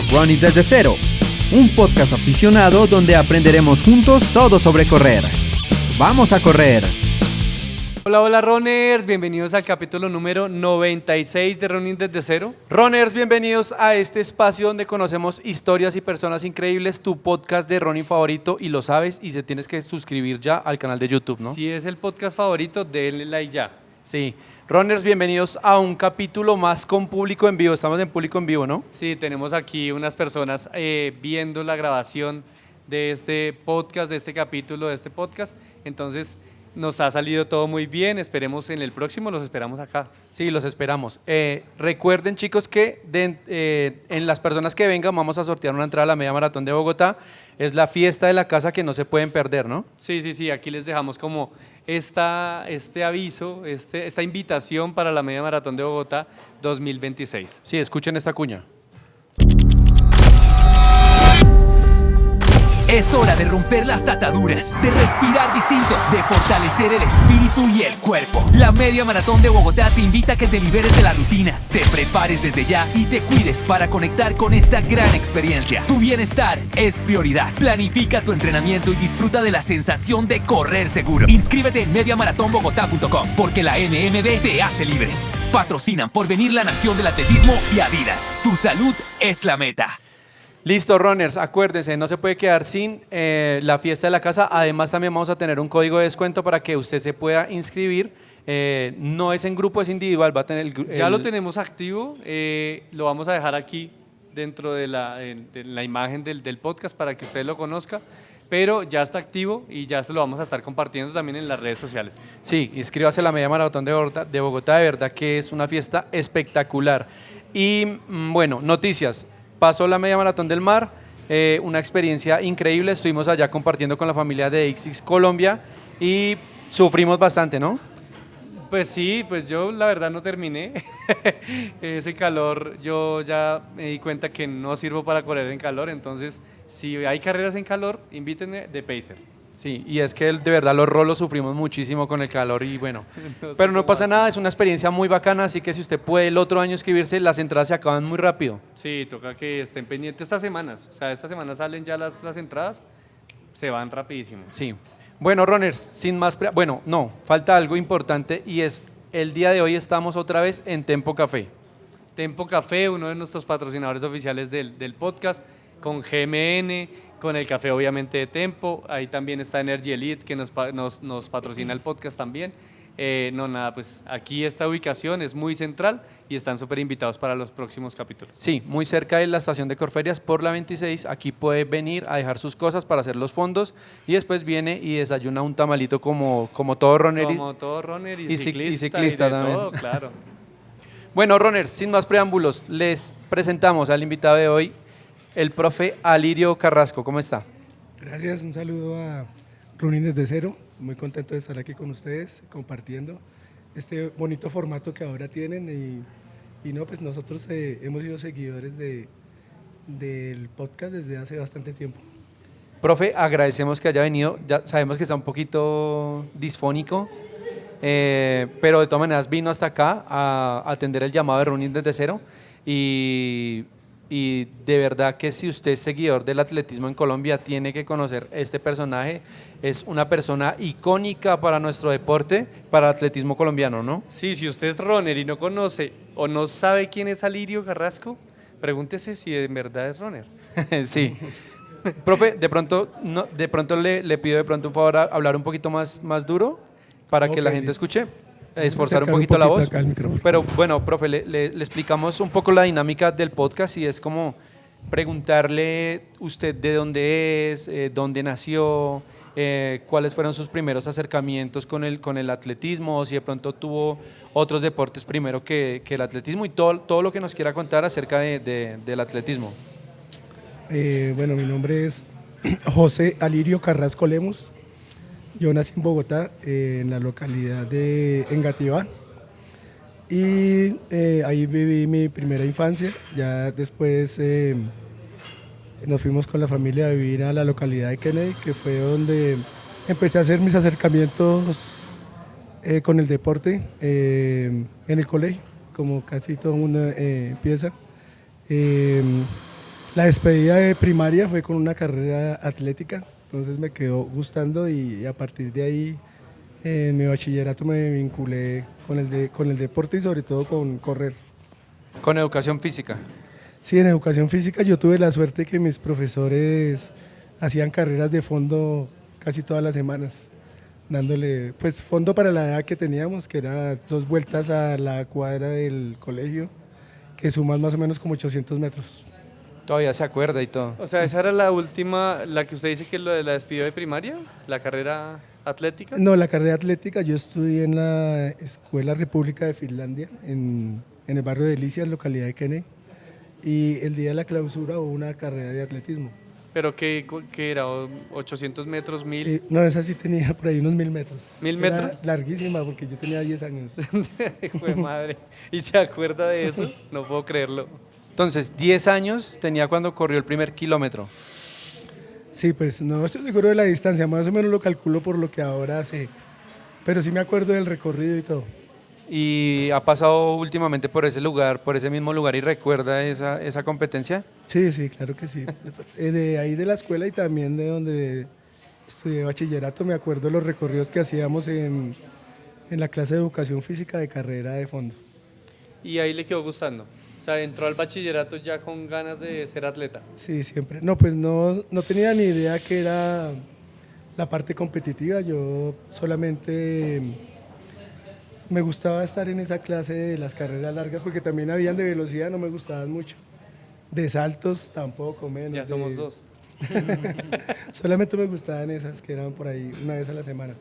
Running desde cero, un podcast aficionado donde aprenderemos juntos todo sobre correr. ¡Vamos a correr! Hola, hola runners, bienvenidos al capítulo número 96 de Running desde cero. Runners, bienvenidos a este espacio donde conocemos historias y personas increíbles, tu podcast de running favorito, y lo sabes, y se tienes que suscribir ya al canal de YouTube, ¿no? Si es el podcast favorito, denle like ya. Sí. Runners, bienvenidos a un capítulo más con público en vivo. Estamos en público en vivo, ¿no? Sí, tenemos aquí unas personas viendo la grabación de este podcast, de este capítulo, de este podcast. Entonces, nos ha salido todo muy bien. Esperemos en el próximo, los esperamos acá. Sí, los esperamos. Recuerden, chicos, que en las personas que vengan vamos a sortear una entrada a la Media Maratón de Bogotá. Es la fiesta de la casa que no se pueden perder, ¿no? Sí, aquí les dejamos como este aviso, esta invitación para la Media Maratón de Bogotá 2026. Sí, escuchen esta cuña. Es hora de romper las ataduras, de respirar distinto, de fortalecer el espíritu y el cuerpo. La Media Maratón de Bogotá te invita a que te liberes de la rutina, te prepares desde ya y te cuides para conectar con esta gran experiencia. Tu bienestar es prioridad. Planifica tu entrenamiento y disfruta de la sensación de correr seguro. Inscríbete en mediamaratonbogotá.com porque la NMB te hace libre. Patrocinan Porvenir, la Nación del Atletismo y Adidas. Tu salud es la meta. Listo, runners, acuérdense, no se puede quedar sin la fiesta de la casa. Además, también vamos a tener un código de descuento para que usted se pueda inscribir. No es en grupo, es individual. Va a tener ya lo tenemos activo, lo vamos a dejar aquí dentro de la imagen del podcast para que usted lo conozca, pero ya está activo y ya se lo vamos a estar compartiendo también en las redes sociales. Sí, inscríbase a la Media Maratón de Bogotá, de verdad que es una fiesta espectacular. Y bueno, noticias. Pasó la Media Maratón del Mar, una experiencia increíble. Estuvimos allá compartiendo con la familia de XX Colombia y sufrimos bastante, ¿no? Pues sí, pues yo la verdad no terminé. Ese calor, yo ya me di cuenta que no sirvo para correr en calor, entonces si hay carreras en calor, invítenme de pacer. Sí, y es que de verdad los rolos sufrimos muchísimo con el calor y bueno, No sé pero no cómo pasa hacer. nada, es una experiencia muy bacana, así que si usted puede el otro año inscribirse, las entradas se acaban muy rápido. Sí, toca que estén pendientes estas semanas, o sea, esta semana salen ya las entradas, se van rapidísimo. Sí. Bueno, runners, sin más bueno, no, falta algo importante y es el día de hoy estamos otra vez en Tempo Café. Tempo Café, uno de nuestros patrocinadores oficiales del podcast, con GMN, con el café obviamente de Tempo, ahí también está Energy Elite que nos patrocina el podcast también. Pues aquí esta ubicación es muy central y están súper invitados para los próximos capítulos. Sí, muy cerca de la estación de Corferias por la 26, aquí puede venir a dejar sus cosas para hacer los fondos y después viene y desayuna un tamalito como todo runner. Como todo runner y ciclista, ciclista y de también. todo, claro. Bueno, runners, sin más preámbulos, les presentamos al invitado de hoy, el profe Alirio Carrasco. ¿Cómo está? Gracias, un saludo a Running desde cero. Muy contento de estar aquí con ustedes compartiendo este bonito formato que ahora tienen y no, pues nosotros hemos sido seguidores del podcast desde hace bastante tiempo. Profe, agradecemos que haya venido, ya sabemos que está un poquito disfónico, pero de todas maneras vino hasta acá a atender el llamado de Running desde cero y de verdad que si usted es seguidor del atletismo en Colombia tiene que conocer este personaje. Es una persona icónica para nuestro deporte, para el atletismo colombiano, ¿no? Sí, si usted es runner y no conoce o no sabe quién es Alirio Carrasco, pregúntese si en verdad es runner. Sí. Profe, de pronto le pido de pronto un favor a hablar un poquito más duro para que Ok, la gente listo. escuche, esforzar un Acercar un poquito la poquito voz. acá el micrófono. Pero bueno, profe, le explicamos un poco la dinámica del podcast y es como preguntarle usted de dónde es, dónde nació, cuáles fueron sus primeros acercamientos con el atletismo, o si de pronto tuvo otros deportes primero que el atletismo y todo lo que nos quiera contar acerca del atletismo. Bueno, mi nombre es José Alirio Carrasco Lemos. Yo nací en Bogotá, en la localidad de Engativá. Y ahí viví mi primera infancia. Ya después nos fuimos con la familia a vivir a la localidad de Kennedy, que fue donde empecé a hacer mis acercamientos con el deporte en el colegio, como casi todo el mundo empieza. La despedida de primaria fue con una carrera atlética, entonces me quedó gustando y a partir de ahí en mi bachillerato me vinculé con el deporte y sobre todo con correr. Con educación física. Sí, en educación física yo tuve la suerte que mis profesores hacían carreras de fondo casi todas las semanas, dándole pues fondo para la edad que teníamos, que era 2 vueltas a la cuadra del colegio, que suman más o menos como 800 metros. Todavía se acuerda y todo. O sea, esa era la última, la que usted dice que lo de la despidió de primaria, la carrera atlética. No, la carrera atlética yo estudié en la Escuela República de Finlandia, en el barrio de Delicias, localidad de Kenney, y el día de la clausura hubo una carrera de atletismo. Pero ¿qué era? ¿800 metros, 1000? No, esa sí tenía por ahí unos 1000 metros. ¿1000 Era metros? larguísima porque yo tenía 10 años. Hijo de madre. ¿Y se acuerda de eso? No puedo creerlo. Entonces, 10 años tenía cuando corrió el primer kilómetro. Sí, pues no estoy seguro de la distancia, más o menos lo calculo por lo que ahora sé, pero sí me acuerdo del recorrido y todo. ¿Y ha pasado últimamente por ese lugar, por ese mismo lugar y recuerda esa competencia? Sí, sí, claro que sí. De ahí de la escuela y también de donde estudié bachillerato me acuerdo los recorridos que hacíamos en la clase de educación física de carrera de fondo. ¿Y ahí le quedó gustando? O sea, entró al bachillerato ya con ganas de ser atleta. Sí, siempre. No, pues no tenía ni idea que era la parte competitiva, yo solamente me gustaba estar en esa clase de las carreras largas porque también habían de velocidad, no me gustaban mucho. De saltos tampoco, menos. Ya somos dos. Solamente me gustaban esas que eran por ahí una vez a la semana.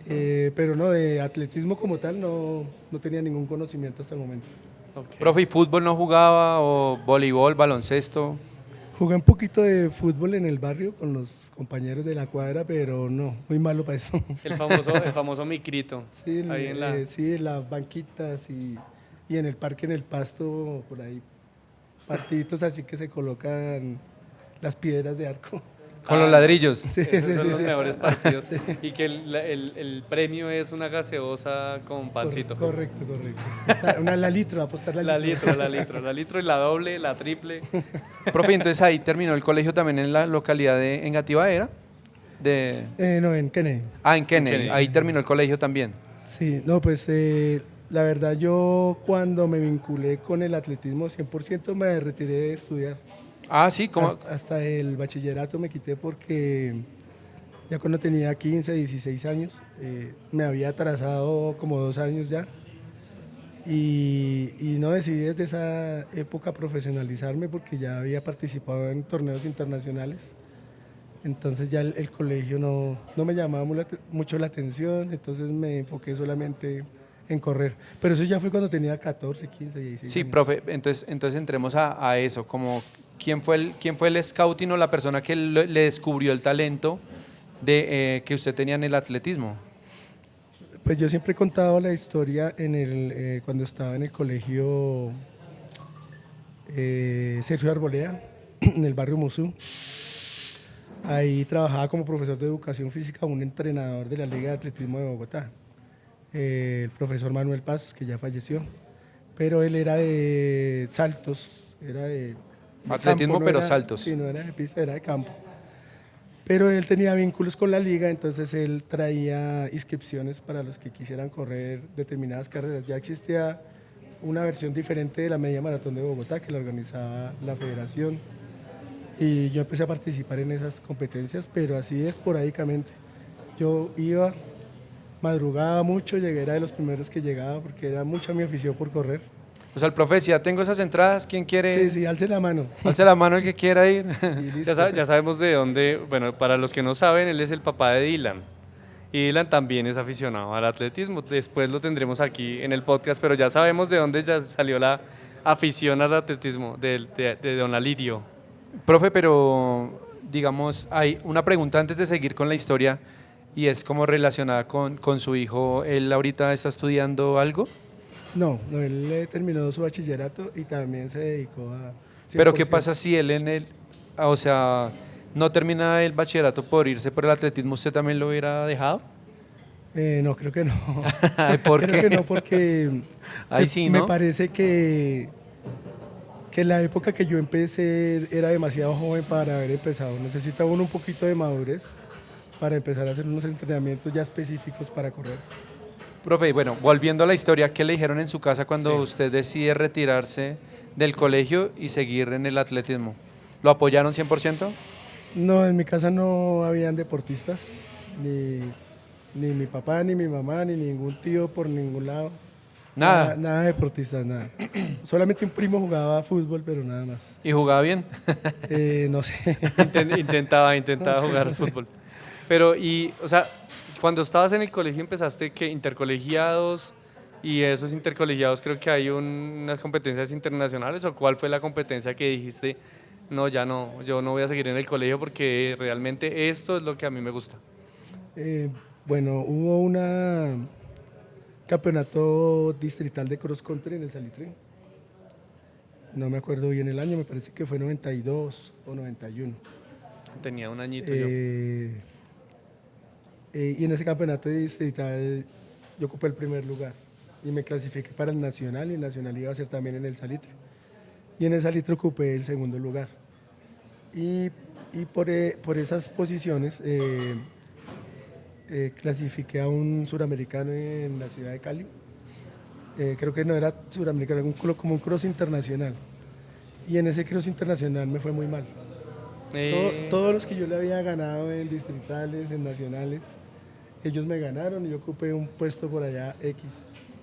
Pero no, de atletismo como tal no tenía ningún conocimiento hasta el momento. Okay. Profe, ¿y fútbol no jugaba o voleibol, baloncesto? Jugué un poquito de fútbol en el barrio con los compañeros de la cuadra, pero no, muy malo para eso. El famoso micrito. Sí, ahí en la... sí, en las banquitas y en el parque, en el pasto, por ahí, partiditos así que se colocan las piedras de arco. Con los ladrillos. Sí, Esos son los sí. mejores partidos. Y que el premio es una gaseosa con pancito. Correcto. La litro, apostar la litro. La litro y la doble, la triple. Profe, entonces ahí terminó el colegio también en la localidad de Engativá, ¿era? No, en Kennedy. En Kennedy. Kennedy. Ahí terminó el colegio también. Sí, no, pues la verdad yo cuando me vinculé con el atletismo 100% me retiré de estudiar. Ah, sí, ¿cómo? Hasta el bachillerato me quité porque ya cuando tenía 15, 16 años me había atrasado como 2 años ya y no decidí desde esa época profesionalizarme porque ya había participado en torneos internacionales. Entonces ya el colegio no me llamaba mucho la atención, entonces me enfoqué solamente en correr. Pero eso ya fue cuando tenía 14, 15, 16 Sí, años. profe, entonces entremos a eso, como quién fue el scouting o la persona que le descubrió el talento de que usted tenía en el atletismo. Pues yo siempre he contado la historia cuando estaba en el colegio Sergio Arboleda, en el barrio Mosú. Ahí trabajaba como profesor de educación física, un entrenador de la Liga de Atletismo de Bogotá, el profesor Manuel Pasos, que ya falleció, pero él era de saltos, era de Atletismo, campo, pero era, saltos. Sí, no era de pista, era de campo. Pero él tenía vínculos con la liga, entonces él traía inscripciones para los que quisieran correr determinadas carreras. Ya existía una versión diferente de la media maratón de Bogotá que la organizaba la federación. Y yo empecé a participar en esas competencias, pero así esporádicamente. Yo iba, madrugaba mucho, era de los primeros que llegaba porque era mucha mi afición por correr. O sea, el profe decía, tengo esas entradas, ¿quién quiere? Sí, alce la mano. Alce la mano el que quiera ir. Y listo. Ya sabemos de dónde, bueno, para los que no saben, él es el papá de Dylan. Y Dylan también es aficionado al atletismo. Después lo tendremos aquí en el podcast, pero ya sabemos de dónde ya salió la afición al atletismo, de don Alirio. Profe, pero digamos, hay una pregunta antes de seguir con la historia y es como relacionada con su hijo. ¿Él ahorita está estudiando algo? No, él terminó su bachillerato y también se dedicó a... Pero ¿qué 100%. pasa si él o sea, no termina el bachillerato por irse por el atletismo, usted también lo hubiera dejado? No, creo que no. ¿Por Creo qué? que no, porque Ahí sí, me ¿no? parece que que la época que yo empecé era demasiado joven para haber empezado. Necesita uno un poquito de madurez para empezar a hacer unos entrenamientos ya específicos para correr. Profe, y bueno, volviendo a la historia, ¿qué le dijeron en su casa cuando usted decide retirarse del colegio y seguir en el atletismo? ¿Lo apoyaron 100%? No, en mi casa no habían deportistas, ni mi papá, ni mi mamá, ni ningún tío por ningún lado. Nada. Nada de deportistas, nada. Solamente un primo jugaba fútbol, pero nada más. ¿Y jugaba bien? No sé. Intentaba jugar fútbol. Pero, o sea, cuando estabas en el colegio empezaste que intercolegiados y esos intercolegiados creo que hay unas competencias internacionales, ¿o cuál fue la competencia que dijiste, no, ya no, yo no voy a seguir en el colegio porque realmente esto es lo que a mí me gusta? Bueno, hubo un campeonato distrital de cross country en el Salitre. No me acuerdo bien el año, me parece que fue 92 o 91. Tenía un añito yo. Y en ese campeonato distrital yo ocupé el primer lugar y me clasifiqué para el nacional, y el nacional iba a ser también en el Salitre. Y en el Salitre ocupé el segundo lugar. Y por esas posiciones clasifiqué a un suramericano en la ciudad de Cali. Creo que no era suramericano, era como un cross internacional. Y en ese cross internacional me fue muy mal. Todos los que yo le había ganado en distritales, en nacionales, ellos me ganaron y yo ocupé un puesto por allá X,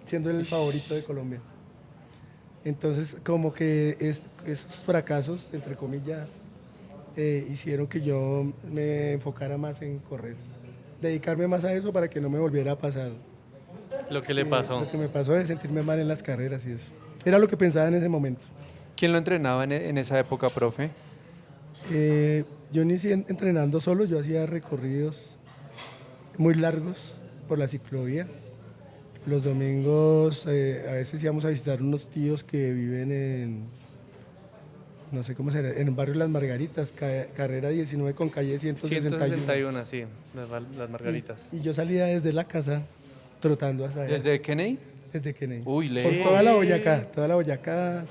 siendo el favorito de Colombia. Entonces, como que esos fracasos, entre comillas, hicieron que yo me enfocara más en correr, dedicarme más a eso para que no me volviera a pasar Lo que le pasó. lo que me pasó de sentirme mal en las carreras y eso. Era lo que pensaba en ese momento. ¿Quién lo entrenaba en esa época, profe? Yo inicié entrenando solo, yo hacía recorridos muy largos por la ciclovía. Los domingos a veces íbamos a visitar unos tíos que viven en, no sé cómo será, en el barrio Las Margaritas, carrera 19 con calle 161. 161, sí, las Margaritas. Y yo salía desde la casa trotando hasta allá. ¿Desde Kennedy? Desde Kennedy. Uy, Por lejos. toda la Boyacá.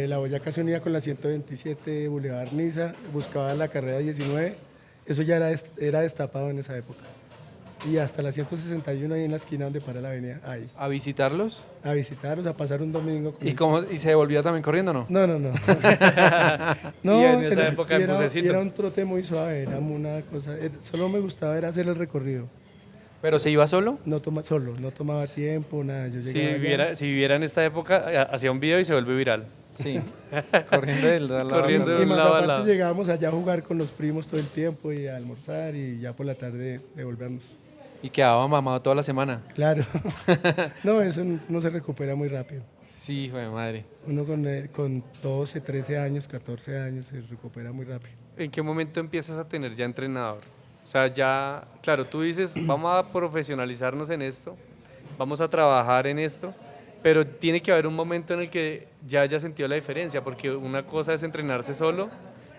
La Boyacá se unía con la 127 Boulevard Niza, buscaba la carrera 19. Eso ya era destapado en esa época. Y hasta la 161 ahí en la esquina donde para la avenida, ahí. ¿A visitarlos? A visitarlos, a pasar un domingo. Con ¿Y se devolvía también corriendo o no? No. Y en esa época en era bucecito. un trote muy suave, era una cosa. Solo me gustaba era hacer el recorrido. ¿Pero se iba solo? No tomaba tiempo, nada. Yo Si llegaba allá. viviera en esta época, hacía un video y se vuelve viral. Sí, corriendo del lado Corriendo. Y un más lado a aparte lado. llegábamos allá a jugar con los primos todo el tiempo y a almorzar y ya por la tarde devolvernos. Y quedaba mamado toda la semana. Claro. No, eso no se recupera muy rápido. Sí, hijo de madre. Uno con 12, 13 años, 14 años se recupera muy rápido. ¿En qué momento empiezas a tener ya entrenador? O sea, ya, claro, tú dices, vamos a profesionalizarnos en esto, vamos a trabajar en esto, pero tiene que haber un momento en el que ya haya sentido la diferencia, porque una cosa es entrenarse solo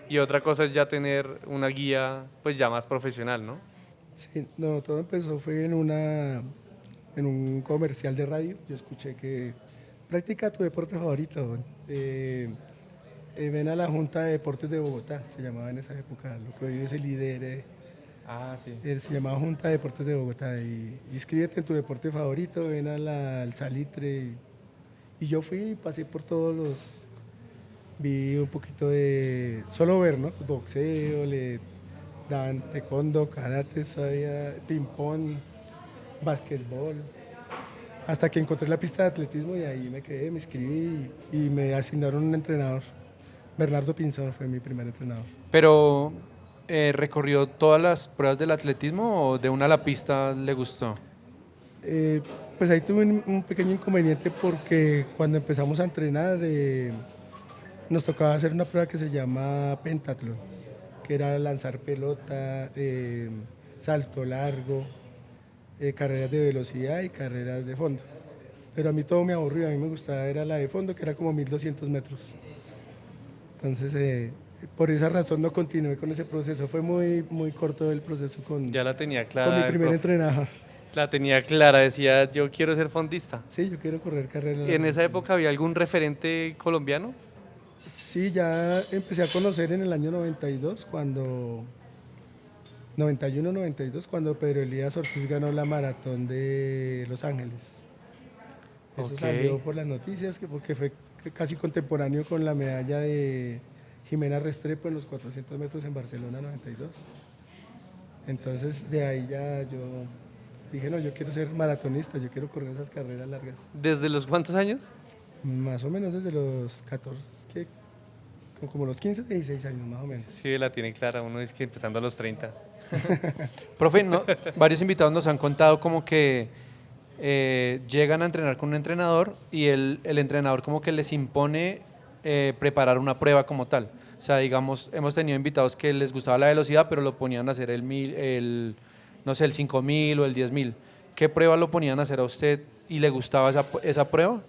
y otra cosa es ya tener una guía pues ya más profesional, ¿no? Sí, no, todo empezó fue en un comercial de radio. Yo escuché que practica tu deporte favorito. Ven a la Junta de Deportes de Bogotá, se llamaba en esa época, lo que hoy es el líder. Ah, sí. Se llamaba Junta de Deportes de Bogotá y inscríbete en tu deporte favorito, ven al Salitre. Y yo fui, pasé por vi un poquito de, solo ver, ¿no? Boxeo, le daban taekwondo, karate, ping-pong, básquetbol. Hasta que encontré la pista de atletismo y ahí me quedé, me inscribí y me asignaron un entrenador. Bernardo Pinzón fue mi primer entrenador. Pero, ¿recorrió todas las pruebas del atletismo o de una a la pista le gustó? Pues ahí tuve un pequeño inconveniente porque cuando empezamos a entrenar nos tocaba hacer una prueba que se llama pentatlón, que era lanzar pelota, salto largo, carreras de velocidad y carreras de fondo. Pero a mí todo me aburrió, a mí me gustaba era la de fondo, que era como 1200 metros. Entonces, por esa razón no continué con ese proceso. Fue muy, muy corto el proceso Ya la tenía clara. con mi el primer profe. entrenador. La tenía clara, decía, yo quiero ser fondista. Sí, yo quiero correr carreras. ¿En esa época había algún referente colombiano? Sí, ya empecé a conocer en el año 92, 91-92, cuando Pedro Elías Ortiz ganó la maratón de Los Ángeles. Eso Ok. salió por las noticias, porque fue casi contemporáneo con la medalla de Jimena Restrepo en los 400 metros en Barcelona 92. Entonces de ahí ya yo dije, no, yo quiero ser maratonista, yo quiero correr esas carreras largas. ¿Desde los cuántos años? Más o menos desde los 14, ¿qué? Como los 15, 16 años más o menos. Sí, la tiene clara, uno es que empezando a los 30. Profe, varios invitados nos han contado como que llegan a entrenar con un entrenador y el entrenador como que les impone preparar una prueba como tal. O sea, digamos, hemos tenido invitados que les gustaba la velocidad, pero lo ponían a hacer no sé, el 5000 o el 10000. ¿Qué prueba lo ponían a hacer a usted y le gustaba esa prueba?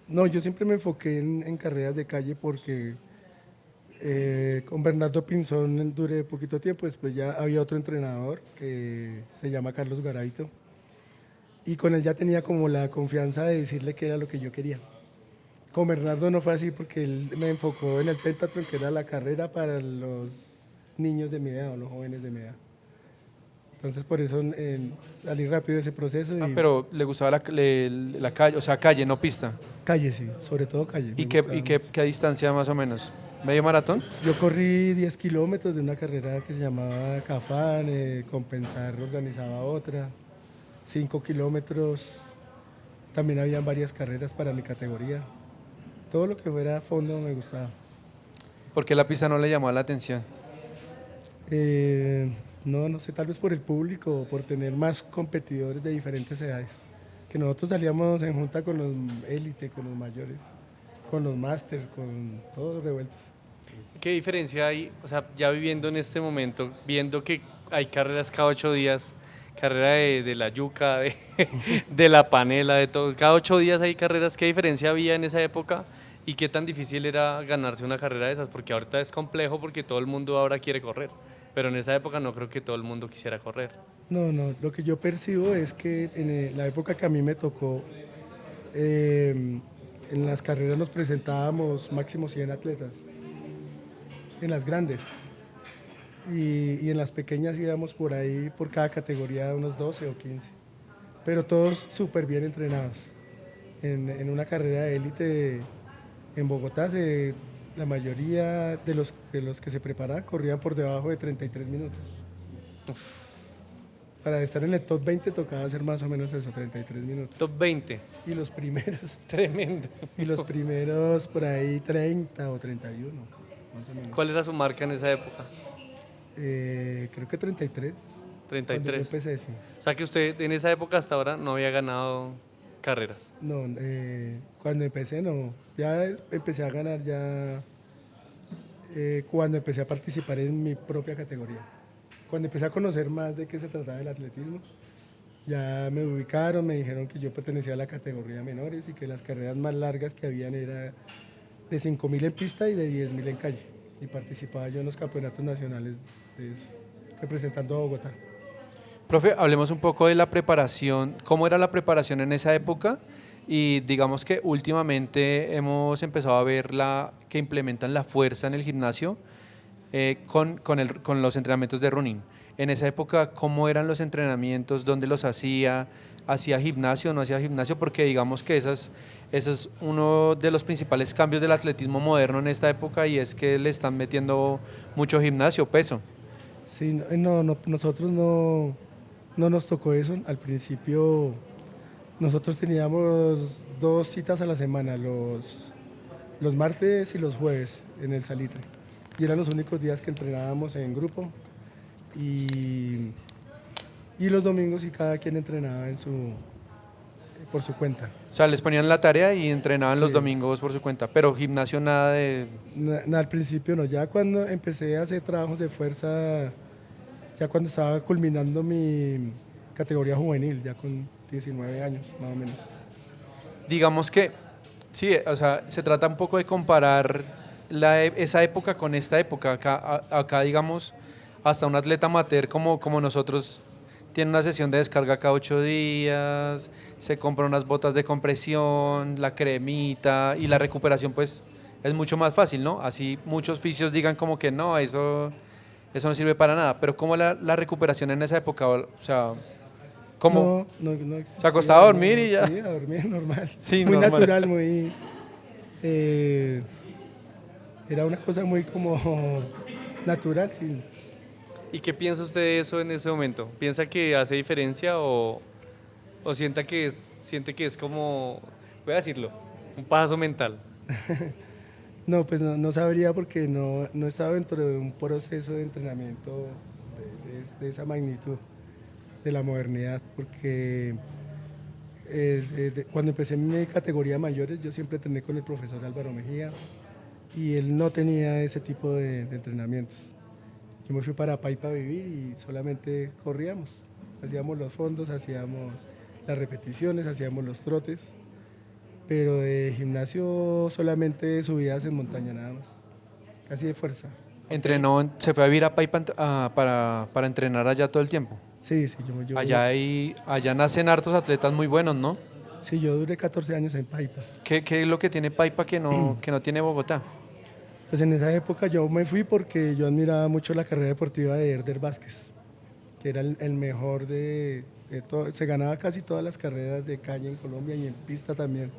No, yo siempre me enfoqué en carreras de calle porque con Bernardo Pinzón duré poquito tiempo, después ya había otro entrenador que se llama Carlos Garavito y con él ya tenía como la confianza de decirle que era lo que yo quería. Con Bernardo no fue así porque él me enfocó en el pentatlón, que era la carrera para los niños de mi edad o los jóvenes de mi edad. Entonces por eso salí rápido de ese proceso y Pero le gustaba la calle, o sea, calle, no pista. calle sí, sobre todo calle. ¿Y me qué, gustaba y qué, mucho. qué distancia más o menos? ¿Medio maratón? Yo corrí 10 kilómetros de una carrera que se llamaba Cafán, Compensar organizaba otra, 5 kilómetros, también habían varias carreras para mi categoría. Todo lo que fuera a fondo me gustaba. ¿Por qué la pista no le llamó la atención? No, no sé, tal vez por el público o por tener más competidores de diferentes edades. Que nosotros salíamos en junta con los élite, con los mayores, con los máster, con todos revueltos. ¿Qué diferencia hay, o sea, ya viviendo en este momento, viendo que hay carreras cada 8 días, carrera de la yuca, de la panela, de todo, cada 8 días hay carreras, ¿qué diferencia había en esa época y qué tan difícil era ganarse una carrera de esas? Porque ahorita es complejo porque todo el mundo ahora quiere correr, pero en esa época no creo que todo el mundo quisiera correr. No, no, lo que yo percibo es que en la época que a mí me tocó, en las carreras nos presentábamos máximo 100 atletas, en las grandes. Y en las pequeñas íbamos por ahí, por cada categoría, unos 12 o 15. Pero todos súper bien entrenados. En una carrera de élite en Bogotá, la mayoría de los que se preparaban corrían por debajo de 33 minutos. Para estar en el top 20 tocaba hacer más o menos eso, 33 minutos. Top 20, Y los primeros, tremendo. por ahí 30 o 31, más o menos. ¿Cuál era su marca en esa época? Creo que 33. Cuando yo 33. empecé, sí. O sea que usted en esa época hasta ahora no había ganado carreras. No, cuando empecé no. Ya empecé a ganar cuando empecé a participar en mi propia categoría. Cuando empecé a conocer más de qué se trataba el atletismo, ya me ubicaron, me dijeron que yo pertenecía a la categoría menores y que las carreras más largas que habían era de 5000 en pista y de 10000 en calle. Y participaba yo en los campeonatos nacionales de eso, representando a Bogotá. Profe, hablemos un poco de la preparación, cómo era la preparación en esa época y digamos que últimamente hemos empezado a ver que implementan la fuerza en el gimnasio con los entrenamientos de running. En esa época, ¿cómo eran los entrenamientos? ¿Dónde los hacía? ¿Hacía gimnasio o no hacía gimnasio? Porque digamos que ese es uno de los principales cambios del atletismo moderno en esta época y es que le están metiendo mucho gimnasio, peso. Sí, nosotros no nos tocó eso. Al principio nosotros teníamos 2 citas a la semana, los martes y los jueves en el Salitre. Y eran los únicos días que entrenábamos en grupo. Y los domingos y cada quien entrenaba por su cuenta. O sea, les ponían la tarea y entrenaban los Sí. domingos por su cuenta, pero gimnasio nada de... Al principio no, ya cuando empecé a hacer trabajos de fuerza, ya cuando estaba culminando mi categoría juvenil, ya con 19 años más o menos. Digamos que, sí, o sea, se trata un poco de comparar esa época con esta época. Acá digamos, hasta un atleta amateur como nosotros tiene una sesión de descarga cada 8 días, se compra unas botas de compresión, la cremita y la recuperación pues es mucho más fácil, ¿no? Así muchos fisios digan como que no, eso no sirve para nada, pero ¿cómo la recuperación en esa época? O sea, ¿cómo? No existía, ¿Se acostaba a dormir y ya? Sí, a dormir normal. Sí, muy normal. natural, muy... era una cosa muy como natural, sí. ¿Y qué piensa usted de eso en ese momento? ¿Piensa que hace diferencia o siente que es como, voy a decirlo, un paso mental? No, pues no sabría porque no he estado dentro de un proceso de entrenamiento de esa magnitud, de la modernidad, porque cuando empecé en mi categoría mayores yo siempre entrené con el profesor Álvaro Mejía y él no tenía ese tipo de entrenamientos. Yo me fui para Paipa a vivir y solamente corríamos, hacíamos los fondos, hacíamos las repeticiones, hacíamos los trotes, pero de gimnasio solamente subidas en montaña nada más, casi de fuerza. Entrenó, se fue a vivir a Paipa para entrenar allá todo el tiempo. Sí, yo Allá nacen hartos atletas muy buenos, ¿no? sí, yo duré 14 años en Paipa. ¿Qué es lo que tiene Paipa que no tiene Bogotá? Pues en esa época yo me fui porque yo admiraba mucho la carrera deportiva de Herder Vázquez, que era el mejor de todo. Se ganaba casi todas las carreras de calle en Colombia y en pista también.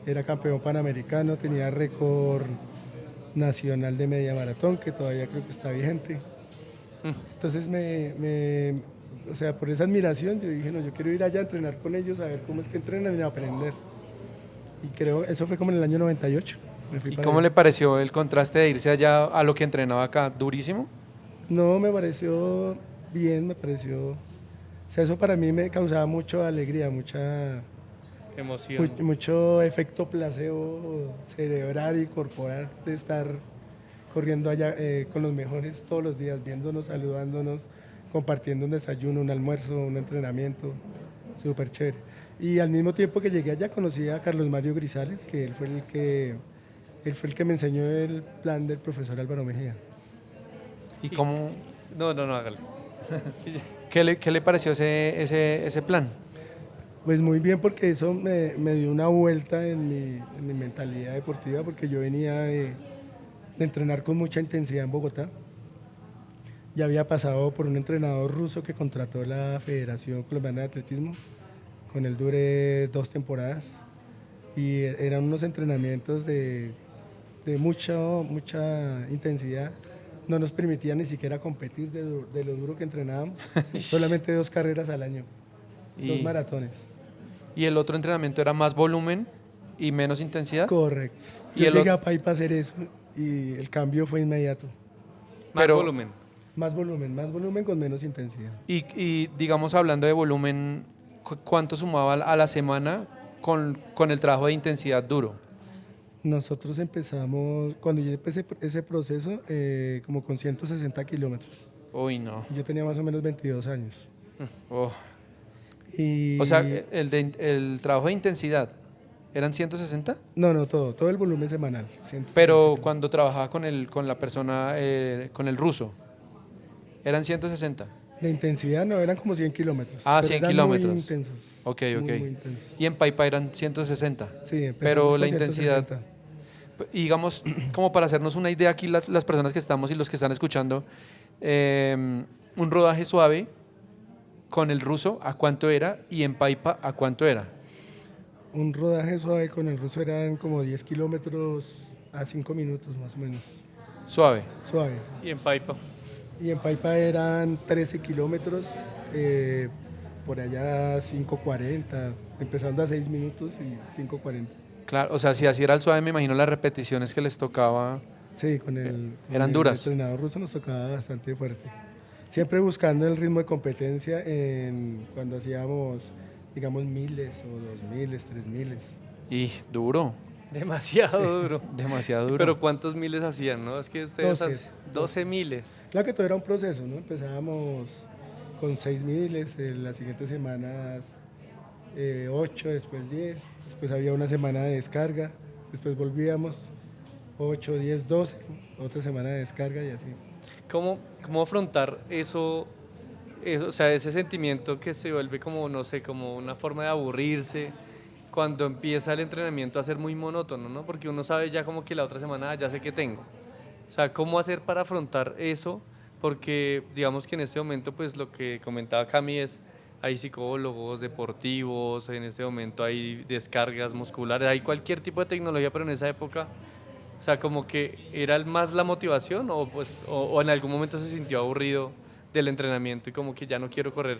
Era campeón panamericano, tenía récord nacional de media maratón, que todavía creo que está vigente. Entonces o sea, por esa admiración yo dije, no, yo quiero ir allá a entrenar con ellos, a ver cómo es que entrenan y aprender. Y creo, eso fue como en el año 98. Me fui ¿Y para cómo allá. le pareció el contraste de irse allá a lo que entrenaba acá? ¿Durísimo? No, me pareció bien, me pareció... O sea, eso para mí me causaba mucha alegría, Emoción. mucho efecto placebo cerebral y corporal de estar corriendo allá con los mejores todos los días, viéndonos, saludándonos, compartiendo un desayuno, un almuerzo, un entrenamiento, súper chévere. Y al mismo tiempo que llegué allá conocí a Carlos Mario Grisales, que él fue el que me enseñó el plan del profesor Álvaro Mejía. ¿Y cómo, No, hágale. qué le pareció ese plan? Pues muy bien, porque eso me dio una vuelta en mi mentalidad deportiva, porque yo venía de entrenar con mucha intensidad en Bogotá. Ya había pasado por un entrenador ruso que contrató la Federación Colombiana de Atletismo. Con él duré 2 temporadas y eran unos entrenamientos de mucha intensidad. No nos permitía ni siquiera competir de lo duro que entrenábamos. Solamente 2 carreras al año, 2 maratones. ¿Y el otro entrenamiento era más volumen y menos intensidad? Correcto. ¿Y Yo el llegué a Paipa a hacer eso y el cambio fue inmediato. Más Pero- volumen. Más volumen con menos intensidad. Y digamos, hablando de volumen, ¿cuánto sumaba a la semana con el trabajo de intensidad duro? Nosotros empezamos, cuando yo empecé ese proceso, como con 160 kilómetros. Uy, no. Yo tenía más o menos 22 años. Oh. Y, O sea, el trabajo de intensidad, ¿eran 160? no, todo el volumen semanal. 160 Pero kilómetros. cuando trabajaba con la persona, con el ruso, ¿eran 160? De intensidad no, eran como 100 kilómetros. Ah, pero 100 eran kilómetros. Muy intensos. Ok, ok. Muy intensos. Y en Paipa eran 160. Sí, empezamos Pero con la intensidad, 160. y digamos, como para hacernos una idea aquí, las personas que estamos y los que están escuchando, un rodaje suave con el ruso, ¿a cuánto era? Y en Paipa, ¿a cuánto era? Un rodaje suave con el ruso eran como 10 kilómetros a 5 minutos más o menos. Suave. Suaves. Y en Paipa. Y en Paipa eran 13 kilómetros, por allá 5:40, empezando a 6 minutos y 5:40. Claro, o sea, si así era el suave, me imagino las repeticiones que les tocaba. Sí, Eran con duras. El entrenador ruso nos tocaba bastante fuerte. Siempre buscando el ritmo de competencia cuando hacíamos, digamos, 1000 o 2000, 3000. Y duro, Demasiado duro. demasiado duro. Pero ¿cuántos miles hacían, no? Es que ustedes 12. hacen 12 miles. Claro que todo era un proceso, ¿no? Empezábamos con 6000, en las siguientes semanas 8, después 10, después había una semana de descarga, después volvíamos 8, 10, 12, otra semana de descarga y así. ¿Cómo afrontar eso o sea, ese sentimiento que se vuelve como, no sé, como una forma de aburrirse cuando empieza el entrenamiento a ser muy monótono, ¿no? Porque uno sabe ya como que la otra semana ya sé qué tengo. O sea, ¿cómo hacer para afrontar eso? Porque digamos que en este momento, pues lo que comentaba Cami es, hay psicólogos deportivos, en este momento hay descargas musculares, hay cualquier tipo de tecnología, pero en esa época, o sea, como que era más la motivación o, pues, o en algún momento se sintió aburrido del entrenamiento y como que ya no quiero correr.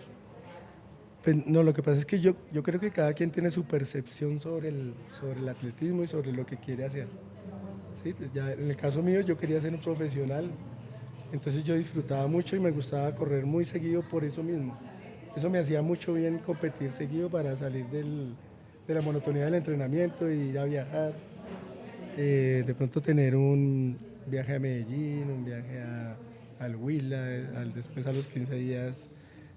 Pues, no, lo que pasa es que yo creo que cada quien tiene su percepción sobre el atletismo y sobre lo que quiere hacer. ¿Sí? Ya en el caso mío yo quería ser un profesional, entonces yo disfrutaba mucho y me gustaba correr muy seguido por eso mismo. Eso me hacía mucho bien competir seguido para salir de la monotonía del entrenamiento y ir a viajar. De pronto tener un viaje a Medellín, un viaje al Huila, después a los 15 días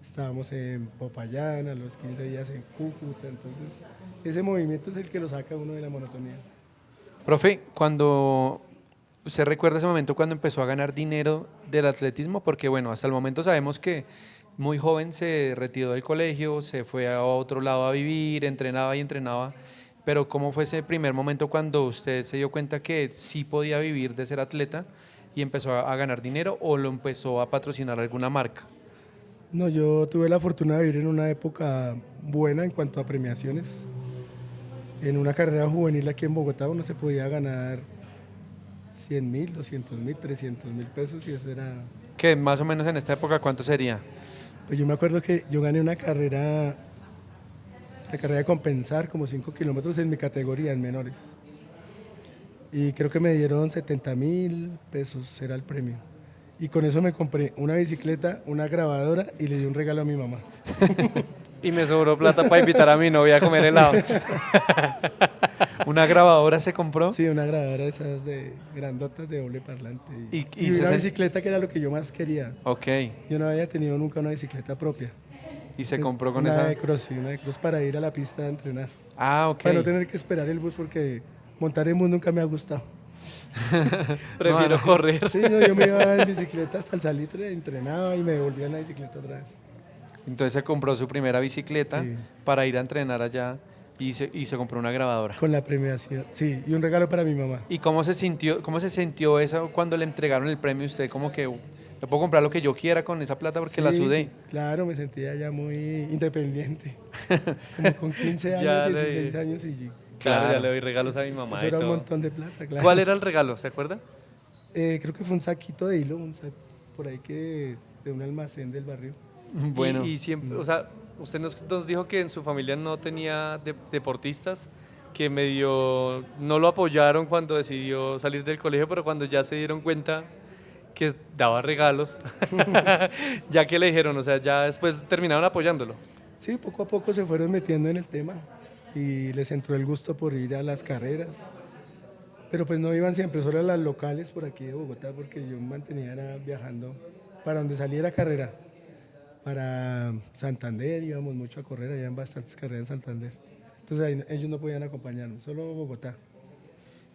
estábamos en Popayán, a los 15 días en Cúcuta, entonces ese movimiento es el que lo saca uno de la monotonía. Profe, cuando usted recuerda ese momento cuando empezó a ganar dinero del atletismo, porque bueno, hasta el momento sabemos que muy joven se retiró del colegio, se fue a otro lado a vivir, entrenaba y entrenaba, pero ¿cómo fue ese primer momento cuando usted se dio cuenta que sí podía vivir de ser atleta y empezó a ganar dinero o lo empezó a patrocinar alguna marca? No, yo tuve la fortuna de vivir en una época buena en cuanto a premiaciones. En una carrera juvenil aquí en Bogotá uno se podía ganar 100.000, 200.000, 300.000 pesos y eso era... Que más o menos en esta época, ¿cuánto sería? Pues yo me acuerdo que yo gané una carrera, la carrera de compensar como 5 kilómetros en mi categoría, en menores. Y creo que me dieron 70.000 pesos, era el premio. Y con eso me compré una bicicleta, una grabadora y le di un regalo a mi mamá. Y me sobró plata para invitar a mi novia a comer helado. ¿Una grabadora se compró? Sí, una grabadora de esas de grandotas de doble parlante. Y se una bicicleta que era lo que yo más quería. Ok. Yo no había tenido nunca una bicicleta propia. ¿Y se compró con una esa? De cross, sí, una de cross para ir a la pista a entrenar. Ah, ok. Para no tener que esperar el bus porque montar en bus nunca me ha gustado. Prefiero correr. Sí, no, yo me iba en bicicleta hasta el Salitre, entrenaba y me devolvía en la bicicleta otra vez. Entonces se compró su primera bicicleta Sí. para ir a entrenar allá y se compró una grabadora. Con la premiación, sí, y un regalo para mi mamá. ¿Y cómo se sintió eso cuando le entregaron el premio? Usted como que, me puedo comprar lo que yo quiera con esa plata porque la Sí, sudé. Claro, me sentía ya muy independiente. Como con 15 Ya años, le- 16 años y Claro, Claro. ya le doy regalos a mi mamá eso y era un todo. montón de plata, claro. ¿Cuál era el regalo? ¿Se acuerda? Creo que fue un saquito de hilo, un saco por ahí que de un almacén del barrio. Bueno, Y siempre, o sea, usted nos dijo que en su familia no tenía deportistas, que medio no lo apoyaron cuando decidió salir del colegio, pero cuando ya se dieron cuenta que daba regalos, ya que le dijeron, o sea, ya después terminaron apoyándolo. Sí, poco a poco se fueron metiendo en el tema y les entró el gusto por ir a las carreras. Pero pues no iban siempre, solo a las locales por aquí de Bogotá, porque yo mantenía era viajando para donde saliera carrera. Para Santander íbamos mucho a correr, había bastantes carreras en Santander. Entonces ahí ellos no podían acompañarnos, solo Bogotá.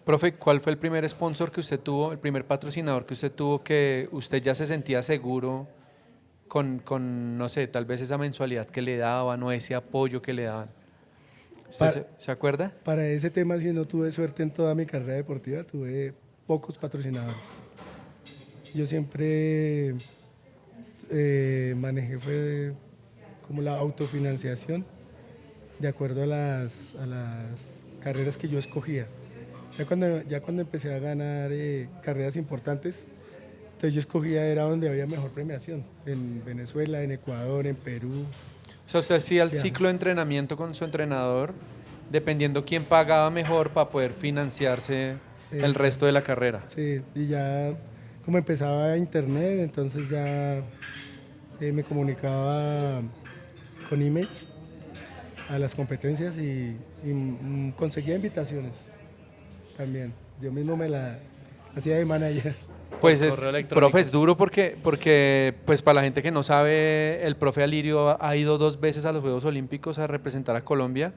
profe, ¿cuál fue el primer sponsor que usted tuvo, el primer patrocinador que usted tuvo que usted ya se sentía seguro con no sé, tal vez esa mensualidad que le daban o ese apoyo que le daban? ¿Usted se acuerda? Para ese tema sí no tuve suerte en toda mi carrera deportiva, tuve pocos patrocinadores. Yo siempre manejé fue como la autofinanciación de acuerdo a las carreras que yo escogía. Ya cuando empecé a ganar carreras importantes, entonces yo escogía era donde había mejor premiación, en Venezuela, en Ecuador, en Perú. O sea, usted hacía el Ya. ciclo de entrenamiento con su entrenador, dependiendo quién pagaba mejor para poder financiarse el Exacto. resto de la carrera. Sí, y ya como empezaba internet, entonces ya me comunicaba con email a las competencias y conseguía invitaciones también. Yo mismo me la hacía de manager. Pues Por es, correo electrónico. profe, es duro porque pues para la gente que no sabe, el profe Alirio ha ido 2 veces a los Juegos Olímpicos a representar a Colombia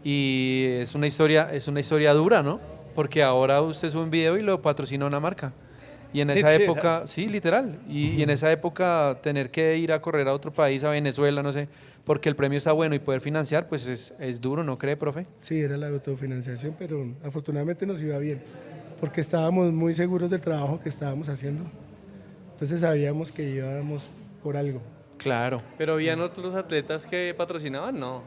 y es una historia dura, ¿no? Porque ahora usted sube un video y lo patrocina una marca. Y en esa Literal. época, sí, literal, y en esa época tener que ir a correr a otro país, a Venezuela, no sé, porque el premio está bueno y poder financiar, pues es duro, ¿no cree, profe? Sí, era la autofinanciación, pero afortunadamente nos iba bien, porque estábamos muy seguros del trabajo que estábamos haciendo. Entonces sabíamos que íbamos por algo. Claro. Pero habían otros atletas que patrocinaban, ¿no? O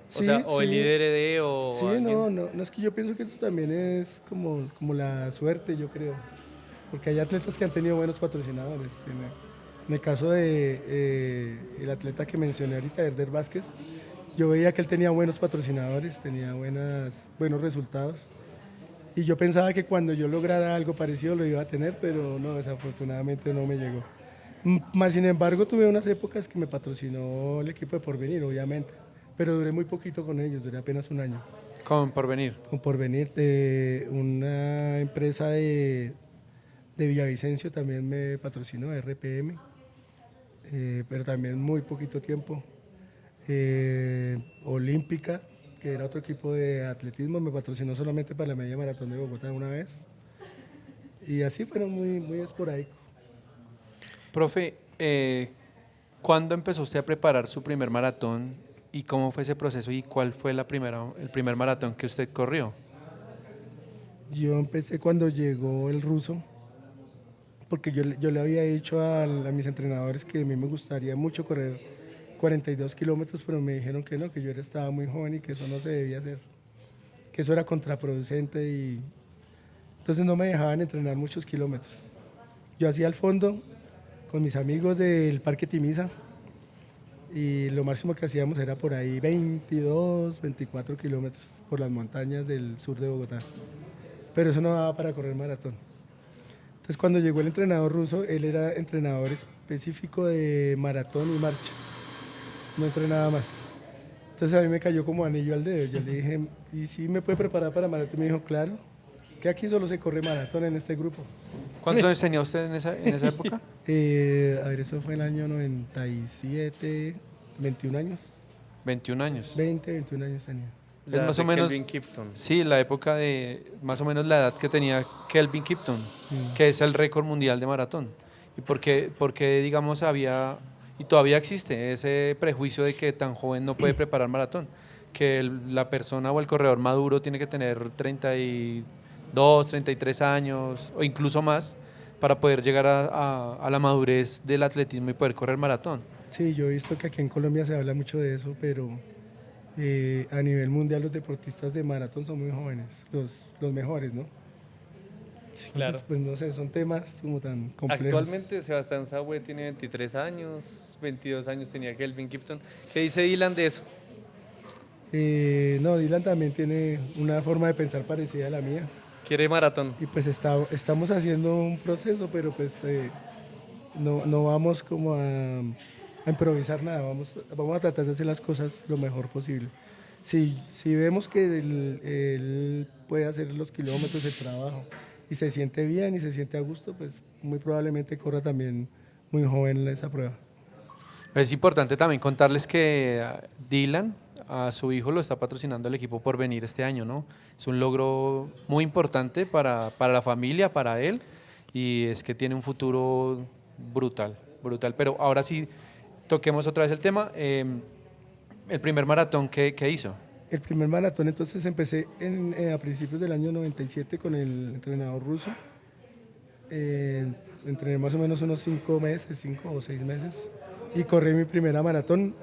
Sí, sea, o el sí. líder ED o Sí, alguien. no es que yo pienso que eso también es como la suerte, yo creo. Porque hay atletas que han tenido buenos patrocinadores. En el caso de el atleta que mencioné ahorita, Herder Vázquez, yo veía que él tenía buenos patrocinadores, tenía buenos resultados. Y yo pensaba que cuando yo lograra algo parecido lo iba a tener, pero no, desafortunadamente no me llegó. Más sin embargo, tuve unas épocas que me patrocinó el equipo de Porvenir, obviamente, pero duré muy poquito con ellos, duré apenas un año. Con Porvenir. Con Porvenir, una empresa de Villavicencio también me patrocinó, RPM, pero también muy poquito tiempo. Olímpica, que era otro equipo de atletismo, me patrocinó solamente para la media maratón de Bogotá una vez. Y así fueron muy esporádicos. Profe, ¿cuándo empezó usted a preparar su primer maratón y cómo fue ese proceso y cuál fue el primer maratón que usted corrió? Yo empecé cuando llegó el ruso, porque yo le había dicho a mis entrenadores que a mí me gustaría mucho correr 42 kilómetros, pero me dijeron que no, que yo estaba muy joven y que eso no se debía hacer, que eso era contraproducente y entonces no me dejaban entrenar muchos kilómetros. Yo hacía el fondo con mis amigos del Parque Timisa y lo máximo que hacíamos era por ahí 22, 24 kilómetros por las montañas del sur de Bogotá, pero eso no daba para correr maratón. Entonces cuando llegó el entrenador ruso, él era entrenador específico de maratón y marcha, no entrenaba más. Entonces a mí me cayó como anillo al dedo. Yo le dije, ¿y si me puede preparar para maratón? Y me dijo, claro, que aquí solo se corre maratón en este grupo. ¿Cuántos años tenía usted en esa época? A ver, eso fue el año 97, 21 años, 21 años. 20, 21 años tenía. Es más o menos, Kelvin Kipton. sí, la época de más o menos la edad que tenía Kelvin Kipton, que es el récord mundial de maratón. ¿Y porque digamos, había, y todavía existe ese prejuicio de que tan joven no puede preparar maratón? Que la persona o el corredor maduro tiene que tener 32, 33 años o incluso más para poder llegar a la madurez del atletismo y poder correr maratón. Sí, yo he visto que aquí en Colombia se habla mucho de eso, pero a nivel mundial los deportistas de maratón son muy jóvenes, los mejores, ¿no? Sí, Entonces, claro. pues no sé, son temas como tan complejos. Actualmente Sebastián Saue tiene 23 años, 22 años tenía Kelvin Kipton. ¿Qué dice Dylan de eso? No, Dylan también tiene una forma de pensar parecida a la mía. Quiere maratón. Y pues estamos haciendo un proceso, pero pues no vamos como a improvisar nada, vamos a tratar de hacer las cosas lo mejor posible. Si vemos que él puede hacer los kilómetros, el trabajo, y se siente bien y se siente a gusto, pues muy probablemente corra también muy joven esa prueba. Es importante también contarles que Dylan, a su hijo lo está patrocinando el equipo Porvenir este año, ¿no? Es un logro muy importante para la familia, para él, y es que tiene un futuro brutal. Pero ahora sí, toquemos otra vez el tema. El primer maratón que hizo. El primer maratón entonces empecé a principios del año 97 con el entrenador ruso. Entrené más o menos unos 5 o 6 meses y corrí mi primera maratón,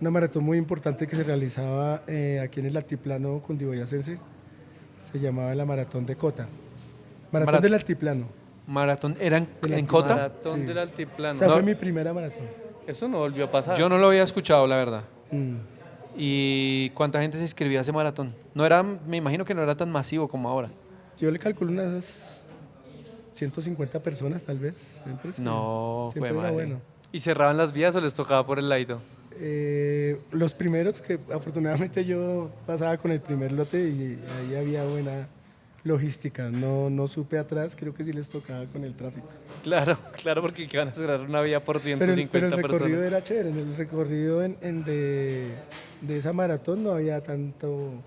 una maratón muy importante que se realizaba aquí en el altiplano cundiboyacense, se llamaba la Maratón de Cota, Maratón del Altiplano. Maratón, ¿era Del en altiplano. Cota? Maratón Sí. del O altiplano. sea, No. fue mi primera maratón. Eso no volvió a pasar. Yo no lo había escuchado, la verdad. Mm. ¿Y cuánta gente se inscribía a ese maratón? No era, me imagino que no era tan masivo como ahora. Yo le calculo unas 150 personas tal vez. No, siempre fue era madre. bueno. ¿Y cerraban las vías o les tocaba por el ladito? Los primeros que afortunadamente yo pasaba con el primer lote y ahí había buena logística, no supe atrás, creo que sí les tocaba con el tráfico. Claro, porque iban a cerrar una vía por Pero 150 el recorrido personas. era chévere, en el recorrido de esa maratón no había tanto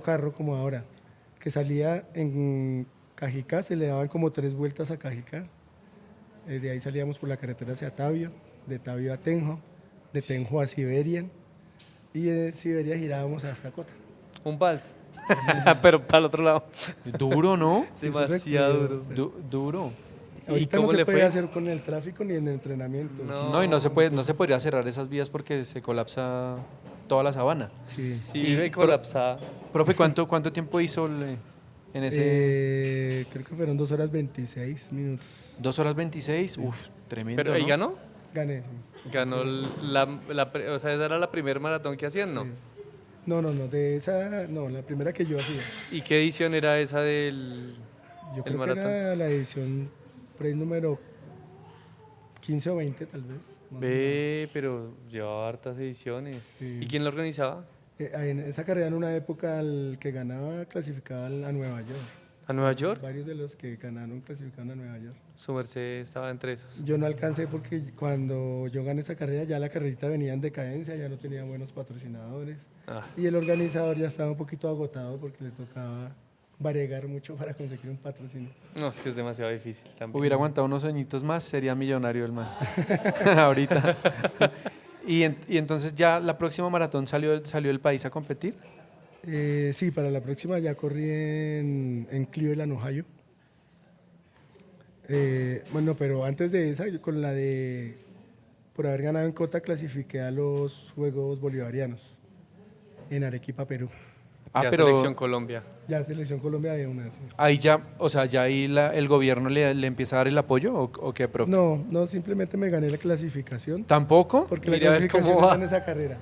carro como ahora, que salía Cajicá, se le daban como 3 vueltas a Cajicá. De ahí salíamos por la carretera hacia Tabio, de Tabio a Tenjo, de Tenjo a Siberia y de Siberia girábamos hasta Cota. Un vals. Pero para el otro lado. Duro, ¿no? Demasiado recuerdo. duro. Duro. ¿Y Ahorita cómo no se le puede fue? hacer con el tráfico ni en el entrenamiento. No, y no se podría cerrar esas vías porque se colapsa toda la sabana. Sí. Sí, Y ve colapsada. Profe, ¿cuánto tiempo hizo en ese Creo que fueron 2 horas 26 minutos. 2 horas 26? Uf, tremendo, Pero ahí ¿no? ganó. Gané, sí. Ganó o sea, esa era la primera maratón que hacían, ¿no? Sí. No, de esa, no, la primera que yo hacía. ¿Y qué edición era esa del Yo el creo maratón? que era la edición por ahí número 15 o 20 tal vez. Ve, pero llevaba hartas ediciones. Sí. ¿Y quién lo organizaba? En esa carrera en una época el que ganaba clasificaba a Nueva York. ¿A Nueva York? Varios de los que ganaron clasificaban a Nueva York. Su merced estaba entre esos. Yo no alcancé porque cuando yo gané esa carrera ya la carrerita venía en decadencia, ya no tenía buenos patrocinadores. Ah, Y el organizador ya estaba un poquito agotado porque le tocaba bregar mucho para conseguir un patrocinio. no, es que es demasiado difícil también. Hubiera aguantado unos añitos más, sería millonario el man. Ahorita. Y entonces ya la próxima maratón salió del país a competir. Sí, para la próxima ya corrí en Cleveland, Ohio. Bueno, pero antes de esa, yo con la de, por haber ganado en Cota, clasifiqué a los Juegos Bolivarianos en Arequipa, Perú. Ya Pero Selección Colombia. Ya Selección Colombia de una, sí. ahí ya, o sea, ya ahí el gobierno le empieza a dar el apoyo o qué, profe? No, simplemente me gané la clasificación ¿Tampoco? porque Mire la a ver cómo clasificación va. era en esa carrera.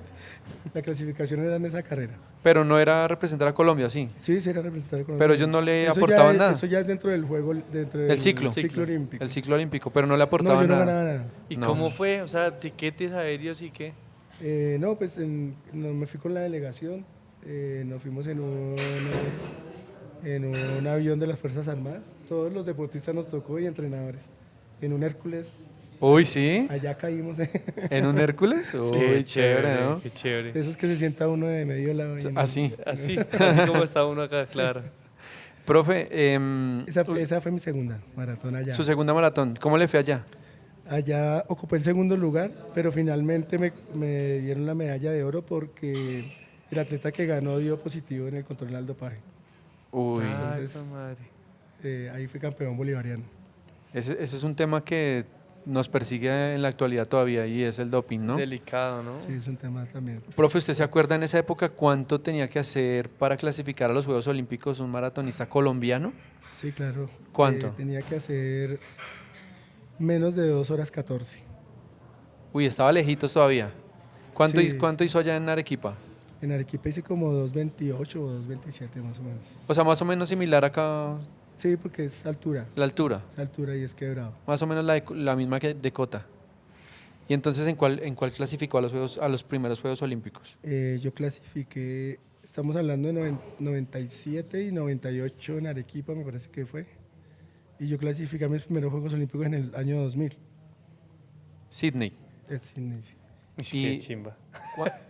La clasificación era en esa carrera. Pero no era representar a Colombia, sí. Sí, era representar a Colombia. Pero ellos no le Eso aportaban ya es- nada. Eso ya es dentro del juego, dentro del El ciclo. olímpico. El ciclo olímpico, pero no le No, aportaban yo no nada. ganaba nada. ¿Y No. cómo fue? O sea, tiquetes aéreos y qué. No, pues me fui con la delegación, nos fuimos en un avión de las Fuerzas Armadas. Todos los deportistas nos tocó y entrenadores. En un Hércules, Uy, sí. allá caímos. ¿En un Hércules? Uy, Qué chévere, ¿no? Qué chévere. Esos que se sienta uno de medio lado. ahí en- Así. Así como está uno acá, claro. Profe, Esa fue mi segunda maratón allá. su segunda maratón, ¿cómo le fue allá? Allá ocupé el segundo lugar, pero finalmente me dieron la medalla de oro porque el atleta que ganó dio positivo en el control al dopaje. Uy, Ay, entonces- hijo de madre. Ahí fui campeón bolivariano. ese es un tema que nos persigue en la actualidad todavía y es el doping, ¿no? Delicado, ¿no? Sí, es un tema también. Profe, ¿usted se acuerda en esa época cuánto tenía que hacer para clasificar a los Juegos Olímpicos un maratonista colombiano? Sí, claro. ¿Cuánto? Tenía que hacer menos de 2 horas 14. Uy, estaba lejitos todavía. ¿Cuánto, Sí, cuánto hizo allá en Arequipa? En Arequipa hice como 2.28 o 2.27 más o menos. O sea, más o menos similar acá Sí, porque es altura. la altura. Es altura y es quebrado. Más o menos la misma que de Cota. ¿Y entonces en cuál clasificó a los primeros Juegos Olímpicos? Yo clasifiqué, estamos hablando de 97 y 98 en Arequipa, me parece que fue. Y yo clasifiqué a mis primeros Juegos Olímpicos en el año 2000. Sydney. Es Sydney, sí. Qué chimba.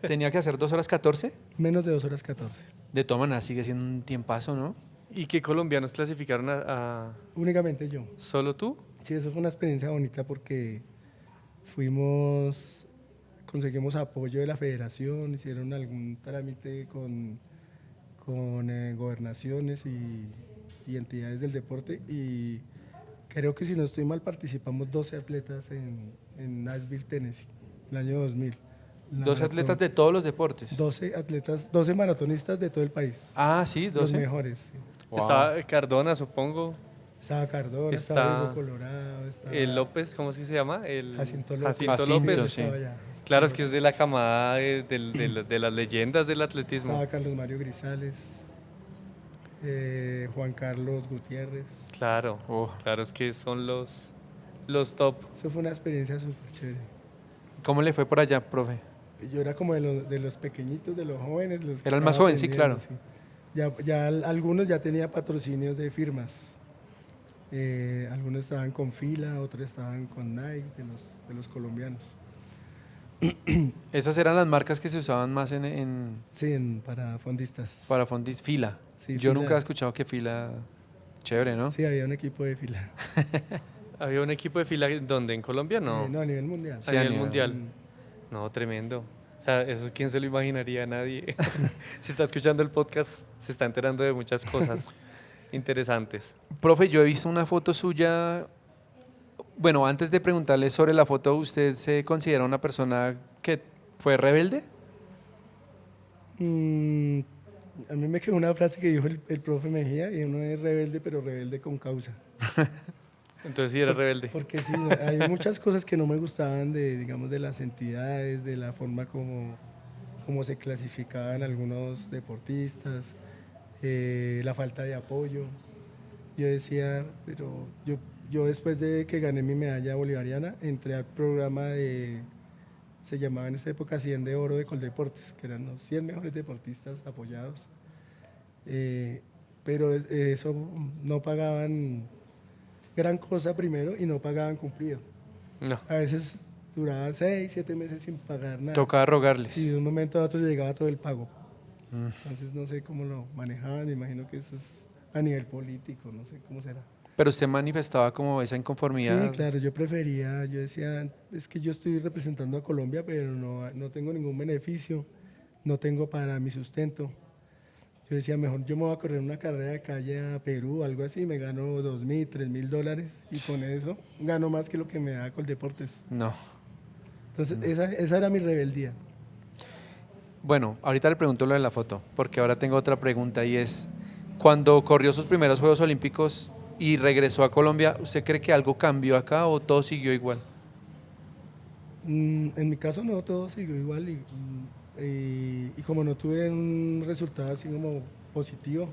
¿Tenía que hacer 2 horas 14? Menos de 2 horas 14. De todas maneras sigue siendo un tiempazo, ¿no? ¿Y qué colombianos clasificaron Únicamente yo. solo tú? Sí, eso fue una experiencia bonita porque conseguimos apoyo de la federación, hicieron algún trámite con gobernaciones y entidades del deporte y creo que si no estoy mal participamos 12 atletas en Nashville, Tennessee, el año 2000. La 12 maratón. atletas de todos los deportes. 12 atletas, 12 maratonistas de todo el país. Ah, sí, Los 12. mejores. Sí. Wow. Estaba Cardona, supongo. Estaba Cardona, Está estaba Diego Colorado, estaba El López, ¿cómo es que se llama? El Jacinto López. Jacinto, López. sí. estaba allá. Claro, es que es de la camada de las leyendas del atletismo. Estaba Carlos Mario Grisales, Juan Carlos Gutiérrez. Claro, Oh. claro, es que son los top. Eso fue una experiencia súper chévere. ¿Cómo le fue por allá, profe? Yo era como de los pequeñitos, de los jóvenes. Los que Era el más estaba joven, sí, aprendiendo, claro. sí. Algunos ya tenía patrocinios de firmas. Algunos estaban con Fila, otros estaban con Nike, de los colombianos. Esas eran las marcas que se usaban más Sí, para fondistas. para Fondis Fila. Sí, Yo Fila. nunca he escuchado que Fila Chévere, ¿no? Sí, había un equipo de fila. Había un equipo de fila, ¿dónde? ¿En Colombia? No, No, a nivel mundial. a Sí, nivel a nivel- mundial. No, tremendo. O sea, eso quién se lo imaginaría, nadie. Si está escuchando el podcast, se está enterando de muchas cosas interesantes. Profe, yo he visto una foto suya. Bueno, antes de preguntarle sobre la foto, ¿usted se considera una persona que fue rebelde? Mm, a mí me quedó una frase que dijo el profe Mejía, y uno es rebelde, pero rebelde con causa. Entonces sí era rebelde. Porque sí, hay muchas cosas que no me gustaban de, digamos, de las entidades, de la forma como se clasificaban algunos deportistas, la falta de apoyo. Yo decía, pero yo después de que gané mi medalla bolivariana, entré al programa se llamaba en esa época 100 de oro de Coldeportes, que eran los 100 mejores deportistas apoyados. Pero eso no pagaban gran cosa primero y no pagaban cumplido. No. A veces duraban 6, 7 meses sin pagar nada. Tocaba rogarles. Y de un momento a otro llegaba todo el pago. Entonces no sé cómo lo manejaban, me imagino que eso es a nivel político, no sé cómo será. Pero usted manifestaba como esa inconformidad. Sí, claro, yo decía, es que yo estoy representando a Colombia, pero no tengo ningún beneficio, no tengo para mi sustento. Yo decía, mejor yo me voy a correr una carrera de calle a Perú, algo así, me gano $2.000, $3.000 y con eso gano más que lo que me da Coldeportes. No. Entonces esa era mi rebeldía. Bueno, ahorita le pregunto lo de la foto, porque ahora tengo otra pregunta y es, cuando corrió sus primeros Juegos Olímpicos y regresó a Colombia, ¿usted cree que algo cambió acá o todo siguió igual? En mi caso no, todo siguió igual y como no tuve un resultado así como positivo,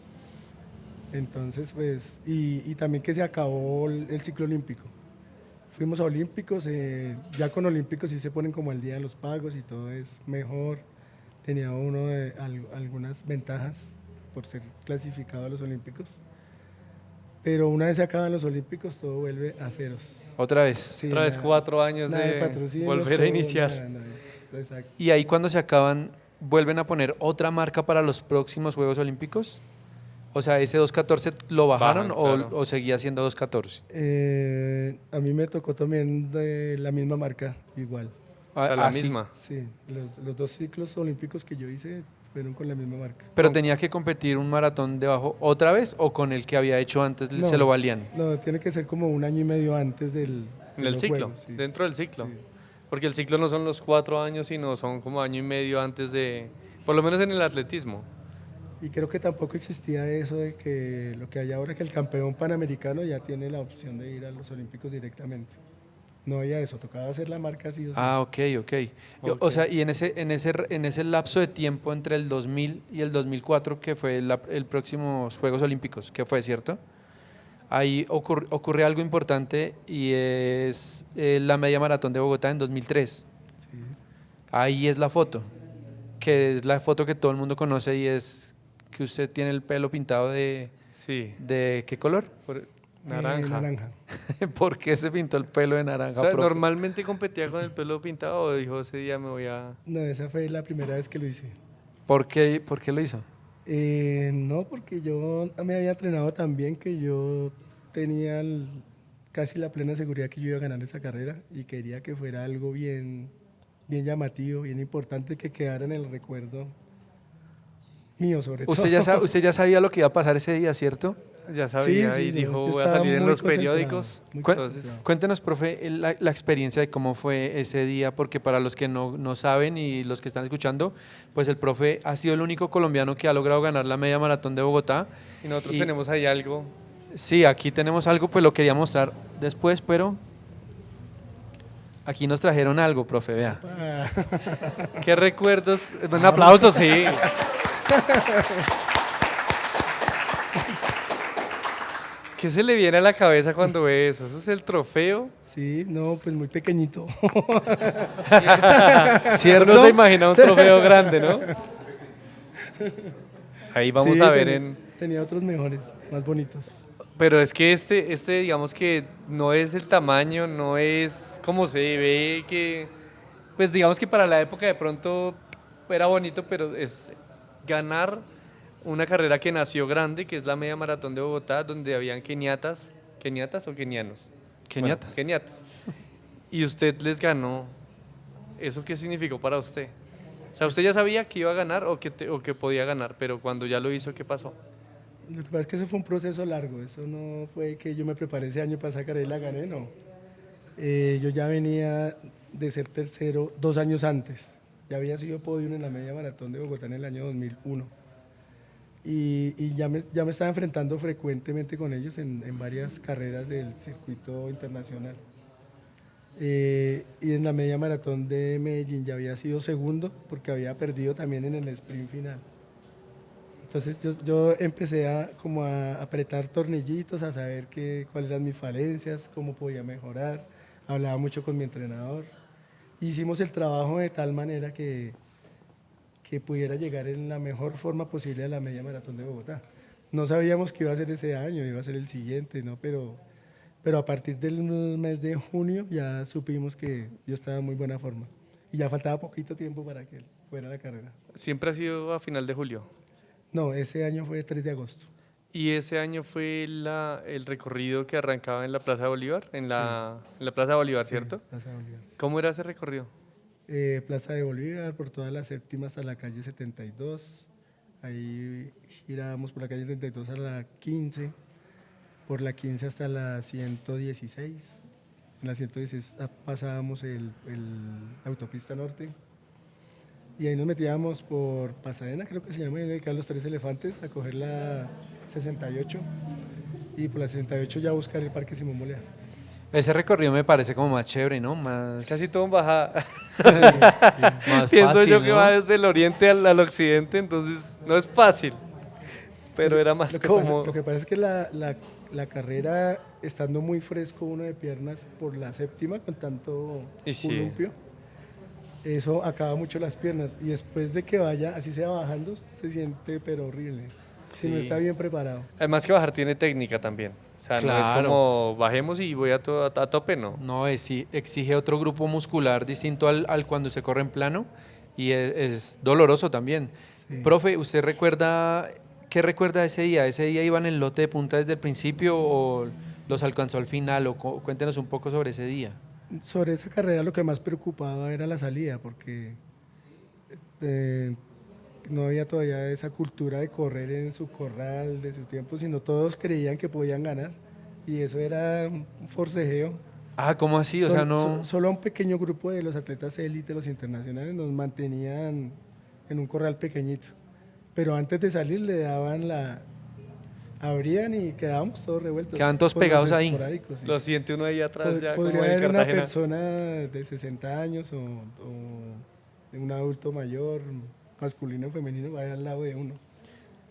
entonces pues, y también que se acabó el ciclo olímpico. Fuimos a Olímpicos, ya con Olímpicos sí se ponen como al día de los pagos y todo es mejor. Tenía uno algunas ventajas por ser clasificado a los Olímpicos. Pero una vez se acaban los Olímpicos, todo vuelve a ceros. Otra vez. Sí, Otra vez nada- 4 años nada de patrocinios, volver a todo, iniciar. nada, exacto. Y ahí cuando se acaban, ¿vuelven a poner otra marca para los próximos Juegos Olímpicos? O sea, ¿ese 2.14 lo bajaron Bajan, claro. o seguía siendo 2.14? A mí me tocó también de la misma marca, igual. O sea, la Así. misma. Sí, los 2 ciclos olímpicos que yo hice fueron con la misma marca. ¿Pero tenía que competir un maratón debajo otra vez o con el que había hecho antes No. se lo valían? No, tiene que ser como 1 año y medio antes En de el los ciclo, juegos, sí. dentro del ciclo. Sí. Porque el ciclo no son los 4 años, sino son como año y medio antes de, por lo menos en el atletismo. Y creo que tampoco existía eso de que lo que hay ahora, que el campeón panamericano ya tiene la opción de ir a los olímpicos directamente. No había eso, tocaba hacer la marca así o sí. Ah, ok. O Ok. sea, y en ese lapso de tiempo entre el 2000 y el 2004, que fue el próximo Juegos Olímpicos, que fue, ¿cierto? Ahí ocurre algo importante y es la media maratón de Bogotá en 2003. Sí. Ahí es la foto, que es la foto que todo el mundo conoce y es que usted tiene el pelo pintado Sí, ¿de qué color? naranja. Naranja. ¿Por qué se pintó el pelo de O naranja, sea, profe? normalmente competía con el pelo pintado o dijo ese día me voy a... No, esa fue la primera vez que lo hice. ¿Por qué lo hizo? No, porque yo me había entrenado tan bien que yo tenía casi la plena seguridad que yo iba a ganar esa carrera y quería que fuera algo bien, bien llamativo, bien importante, que quedara en el recuerdo mío sobre todo. Usted ya sabía lo que iba a pasar ese día, ¿cierto? Ya sabía Sí, y yo dijo voy a estaba salir en muy los concentrado, periódicos. muy Entonces, concentrado. Cuéntenos, profe, la experiencia de cómo fue ese día, porque para los que no saben y los que están escuchando, pues el profe ha sido el único colombiano que ha logrado ganar la media maratón de Bogotá. y nosotros Y- tenemos ahí algo. Sí, aquí tenemos algo, pues lo quería mostrar después, pero aquí nos trajeron algo, profe, vea. ¿Qué recuerdos? Un aplauso, sí. ¿Qué se le viene a la cabeza cuando ve eso? ¿Eso es el trofeo? Sí, no, pues muy pequeñito. ¿Cierto? Uno se imagina un trofeo grande, ¿no? Ahí vamos Sí, a ver tenía otros mejores, más bonitos. Pero es que este digamos que no es el tamaño, no es como se ve, que... Pues digamos que para la época de pronto era bonito, pero es ganar una carrera que nació grande, que es la media maratón de Bogotá, donde habían keniatas o kenianos. Keniatas. Bueno, keniatas. Y usted les ganó. ¿Eso qué significó para usted? O sea, ¿usted ya sabía que iba a ganar o que podía ganar, pero cuando ya lo hizo, qué pasó? Lo que pasa es que eso fue un proceso largo, eso no fue que yo me preparé ese año para sacar y la gané, no. Yo ya venía de ser tercero 2 años antes, ya había sido podium en la media maratón de Bogotá en el año 2001 y ya me estaba enfrentando frecuentemente con ellos en varias carreras del circuito internacional. Y en la media maratón de Medellín ya había sido segundo porque había perdido también en el sprint final. Entonces yo empecé como a apretar tornillitos, a saber cuáles eran mis falencias, cómo podía mejorar. Hablaba mucho con mi entrenador. Hicimos el trabajo de tal manera que pudiera llegar en la mejor forma posible a la media maratón de Bogotá. No sabíamos que iba a ser ese año, iba a ser el siguiente, ¿no? Pero a partir del mes de junio ya supimos que yo estaba en muy buena forma. Y ya faltaba poquito tiempo para que fuera la carrera. Siempre ha sido a final de julio. No, ese año fue 3 de agosto. Y ese año fue el recorrido que arrancaba en la Plaza de Bolívar, en la Plaza de Bolívar, ¿cierto? Sí, Plaza de Bolívar. ¿Cómo era ese recorrido? Plaza de Bolívar, por toda la séptima hasta la calle 72. Ahí girábamos por la calle 32 a la 15, por la 15 hasta la 116. En la 116 pasábamos la autopista norte. Y ahí nos metíamos por Pasadena, creo que se llama, y dedicar los 3 elefantes a coger la 68 y por la 68 ya buscar el Parque Simón Bolívar. Ese recorrido me parece como más chévere, ¿no? Más, Casi todo en bajada. más Pienso fácil, yo que ¿no? va desde el oriente al occidente, entonces no es fácil, pero era más cómodo. Lo que pasa es que la carrera, estando muy fresco uno de piernas por la séptima con tanto Y sí. columpio, eso acaba mucho las piernas. Y después de que vaya, así sea bajando, se siente pero horrible. Si no Sí. está bien preparado. Además que bajar tiene técnica también. O sea, no es Claro. como bajemos y voy a tope, no. No, exige otro grupo muscular distinto al cuando se corre en plano y es doloroso también. Sí. Profe, ¿usted qué recuerda de ese día? ¿Ese día iban en lote de punta desde el principio o los alcanzó al final? Cuéntenos un poco sobre ese día. Sobre esa carrera lo que más preocupaba era la salida, porque no había todavía esa cultura de correr en su corral de su tiempo, sino todos creían que podían ganar y eso era un forcejeo. Ah, ¿cómo así? O sea, no... Solo un pequeño grupo de los atletas élite, los internacionales, nos mantenían en un corral pequeñito, pero antes de salir le daban abrían y quedábamos todos revueltos. Quedaban todos con los pegados ahí. esporádicos, sí. Lo siente uno ahí atrás ya como Podría en haber una Cartagena. persona de 60 años o un adulto mayor, masculino o femenino, va al lado de uno.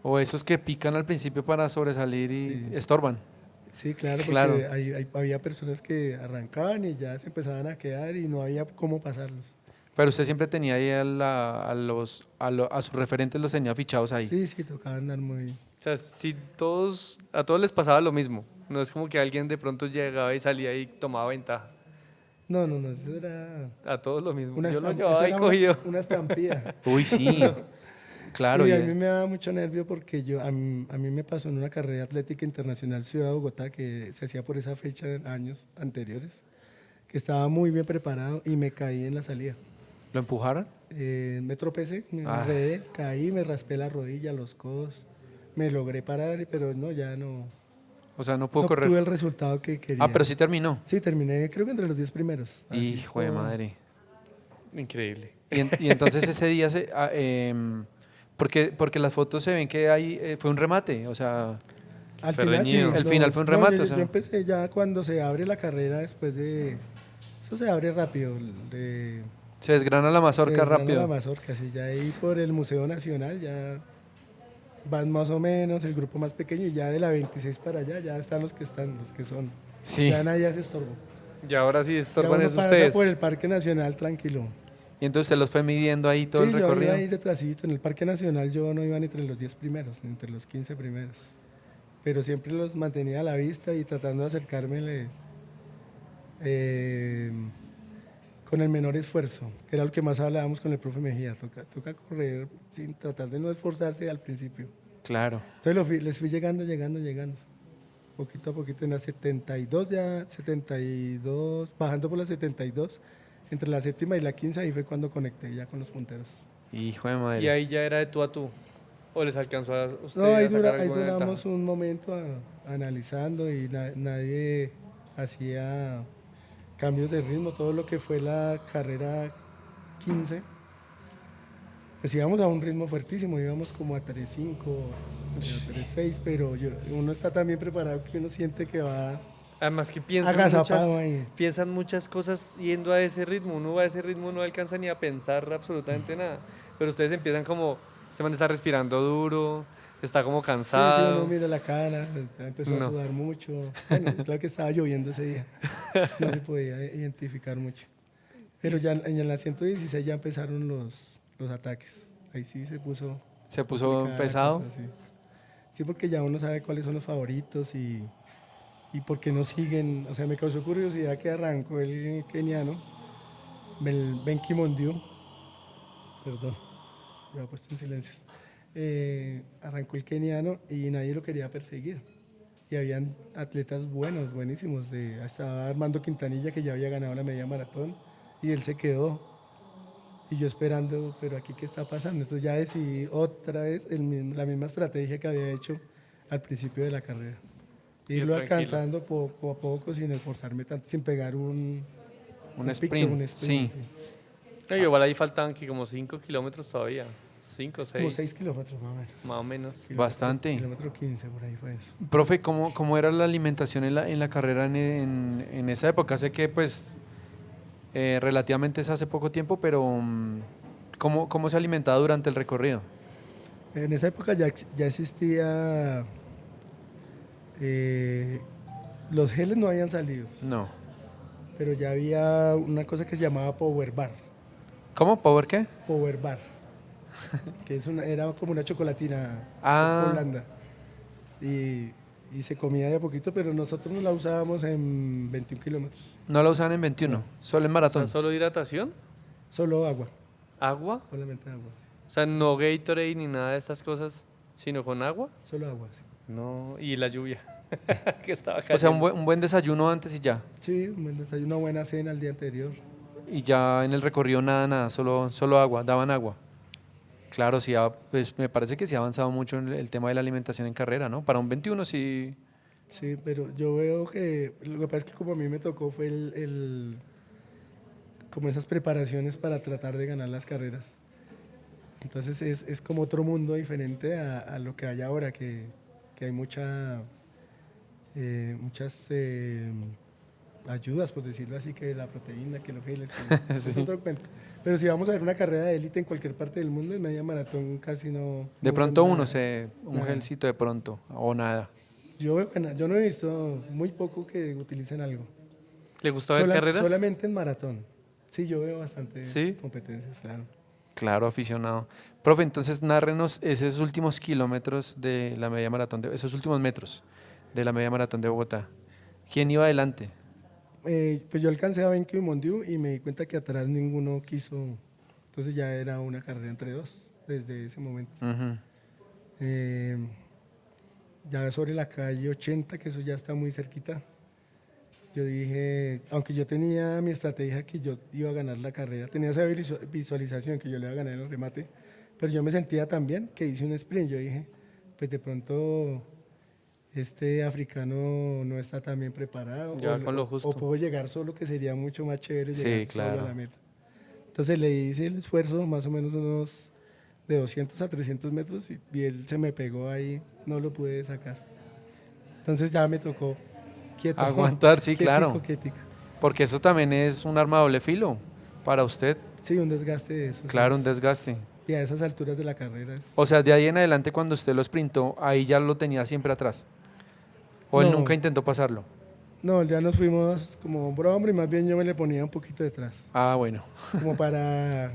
O esos que pican al principio para sobresalir y Sí. estorban. Sí, claro, porque Claro. había personas que arrancaban y ya se empezaban a quedar y no había cómo pasarlos. Pero usted siempre tenía ahí a sus referentes, los tenía fichados ahí. Sí, tocaba andar muy... O sea, si a todos les pasaba lo mismo. No es como que alguien de pronto llegaba y salía y tomaba ventaja. No, eso era... A todos lo mismo. Una Yo lo estamp- llevaba eso ahí era cogido. una estampida. Uy, sí. Claro. Y a mí me daba mucho nervio porque a mí me pasó en una carrera atlética internacional Ciudad de Bogotá que se hacía por esa fecha en años anteriores, que estaba muy bien preparado y me caí en la salida. ¿Lo empujaron? Me tropecé, me Ah. enredé, caí, me raspé la rodilla, los codos, me logré parar, pero no, ya no, O sea, no pudo no correr. tuve el resultado que quería. Ah, pero sí terminó. Sí, terminé creo que entre los 10 primeros. así Hijo de como- madre. Increíble. Y entonces ese día porque las fotos se ven que fue un remate, o sea, Al Fue final, sí, reñido. El final fue un remate, yo, o sea. yo empecé ya cuando se abre la carrera después de... Eso se abre rápido. se desgrana la mazorca se desgrana rápido. La mazorca, sí, ya ahí por el Museo Nacional ya van más o menos el grupo más pequeño y ya de la 26 para allá ya están los que son. Sí. Ya nadie hace estorbo. Y ahora sí Ya estorban uno es pasa ustedes. por el Parque Nacional tranquilo. Y entonces se los fue midiendo ahí todo Sí, el yo recorrido. iba ahí detrásito. En el Parque Nacional yo no iba ni entre los 10 primeros, ni entre los 15 primeros. Pero siempre los mantenía a la vista y tratando de acercarme con el menor esfuerzo, que era lo que más hablábamos con el profe Mejía. Toca correr sin tratar de no esforzarse al principio. Claro. Entonces les fui llegando. Poquito a poquito en la 72, bajando por la 72, entre la séptima y la 15, ahí fue cuando conecté ya con los punteros. Hijo de madre. Y ahí ya era de tú a tú. ¿O les alcanzó a usted No, ahí, a sacar ahí alguna duramos ventaja? un momento analizando y nadie hacía cambios de ritmo. Todo lo que fue la carrera 15, pues íbamos a un ritmo fuertísimo, íbamos como a 3.5, 3.6, pero uno está tan bien preparado que uno siente que va Además que agazapado ahí. piensan muchas cosas yendo a ese ritmo. Uno va a ese ritmo, no alcanza ni a pensar absolutamente nada. Pero ustedes empiezan como, este man está respirando duro, está como Sí, cansado. uno mira la cara, ya empezó a sudar mucho. Bueno, claro que estaba lloviendo ese día, no se podía identificar mucho. Pero ya en la 116 ya empezaron los ataques. Ahí sí se puso complicada la pesado. cosa, sí. Sí, porque ya uno sabe cuáles son los favoritos y por qué no siguen. O sea, me causó curiosidad que arrancó el keniano, el Ben Kimondiu, perdón, me he puesto en silencios. Arrancó el keniano y nadie lo quería perseguir. Y habían atletas buenos, buenísimos. Estaba Armando Quintanilla, que ya había ganado la media maratón, y él se quedó. Y yo esperando, pero aquí qué está pasando. Entonces ya decidí otra vez la misma estrategia que había hecho al principio de la carrera. Irlo alcanzando poco a poco sin esforzarme tanto, sin pegar un sprint. Sí. No, igual ahí faltaban que como 5 kilómetros todavía. 5, 6. Como 6 kilómetros más o menos. Más o menos. Bastante. Kilómetro 15, por ahí fue eso. Profe, ¿cómo era la alimentación en la carrera en esa época? Sé que pues relativamente es hace poco tiempo, pero ¿cómo se alimentaba durante el recorrido? En esa época ya existía, los geles no habían salido, No. pero ya había una cosa que se llamaba Power Bar. ¿Cómo? ¿Power qué? Power Bar, que era como una chocolatina Holanda. Y se comía de a poquito, pero nosotros no la usábamos en 21 kilómetros. No la usaban en 21, solo en O maratón. sea, ¿solo hidratación? Solo agua, ¿Agua? solamente agua. O sea, no Gatorade ni nada de estas cosas, sino con agua. Solo agua, sí. No, y la lluvia que estaba O sea, cayendo. un buen desayuno antes y ya. Sí, un buen desayuno, una buena cena el día anterior. Y ya en el recorrido nada, solo agua, daban agua. Claro, sí, pues me parece que sí ha avanzado mucho en el tema de la alimentación en carrera, ¿no? Para un 21 sí. Sí, pero yo veo que lo que pasa es que como a mí me tocó fue como esas preparaciones para tratar de ganar las carreras. Entonces es como otro mundo diferente a lo que hay ahora, que hay muchas ayudas, por decirlo así, que la proteína, que los geles, que es otro cuento. Pero si vamos a ver una carrera de élite en cualquier parte del mundo, en media maratón casi no. De no pronto usan uno nada. un Nada. gelcito de pronto, o nada. Yo no he visto muy poco que utilicen algo. ¿Le gustó ver carreras? Solamente en maratón. Sí, yo veo bastante ¿Sí? competencias, claro. Claro, aficionado. Profe, entonces nárrenos esos últimos kilómetros de la media maratón, esos últimos metros de la media maratón de Bogotá. ¿Quién iba adelante? Pues yo alcancé a Benquio y Mondiu y me di cuenta que atrás ninguno quiso. Entonces ya era una carrera entre dos desde ese momento. Ujú. Ya sobre la calle 80, que eso ya está muy cerquita, yo dije, aunque yo tenía mi estrategia que yo iba a ganar la carrera, tenía esa visualización que yo le iba a ganar en el remate, pero yo me sentía tan bien que hice un sprint. Yo dije, pues de pronto este africano no está tan bien preparado, Ya con lo justo. o puedo llegar solo, que sería mucho más chévere Sí, llegar claro. solo a la meta. Entonces le hice el esfuerzo, más o menos unos de 200 a 300 metros, y él se me pegó ahí, no lo pude sacar. Entonces ya me tocó quieto. Aguantar, sí, claro. Quietico. Porque eso también es un arma de doble filo para usted. Sí, un desgaste de eso. Claro, un sí. desgaste. Y a esas alturas de la carrera O sea, de ahí en adelante cuando usted lo sprintó, ahí ya lo tenía siempre atrás. ¿O él No. nunca intentó pasarlo? No, ya nos fuimos como hombro a hombro, y más bien yo me le ponía un poquito detrás, Ah, bueno. como para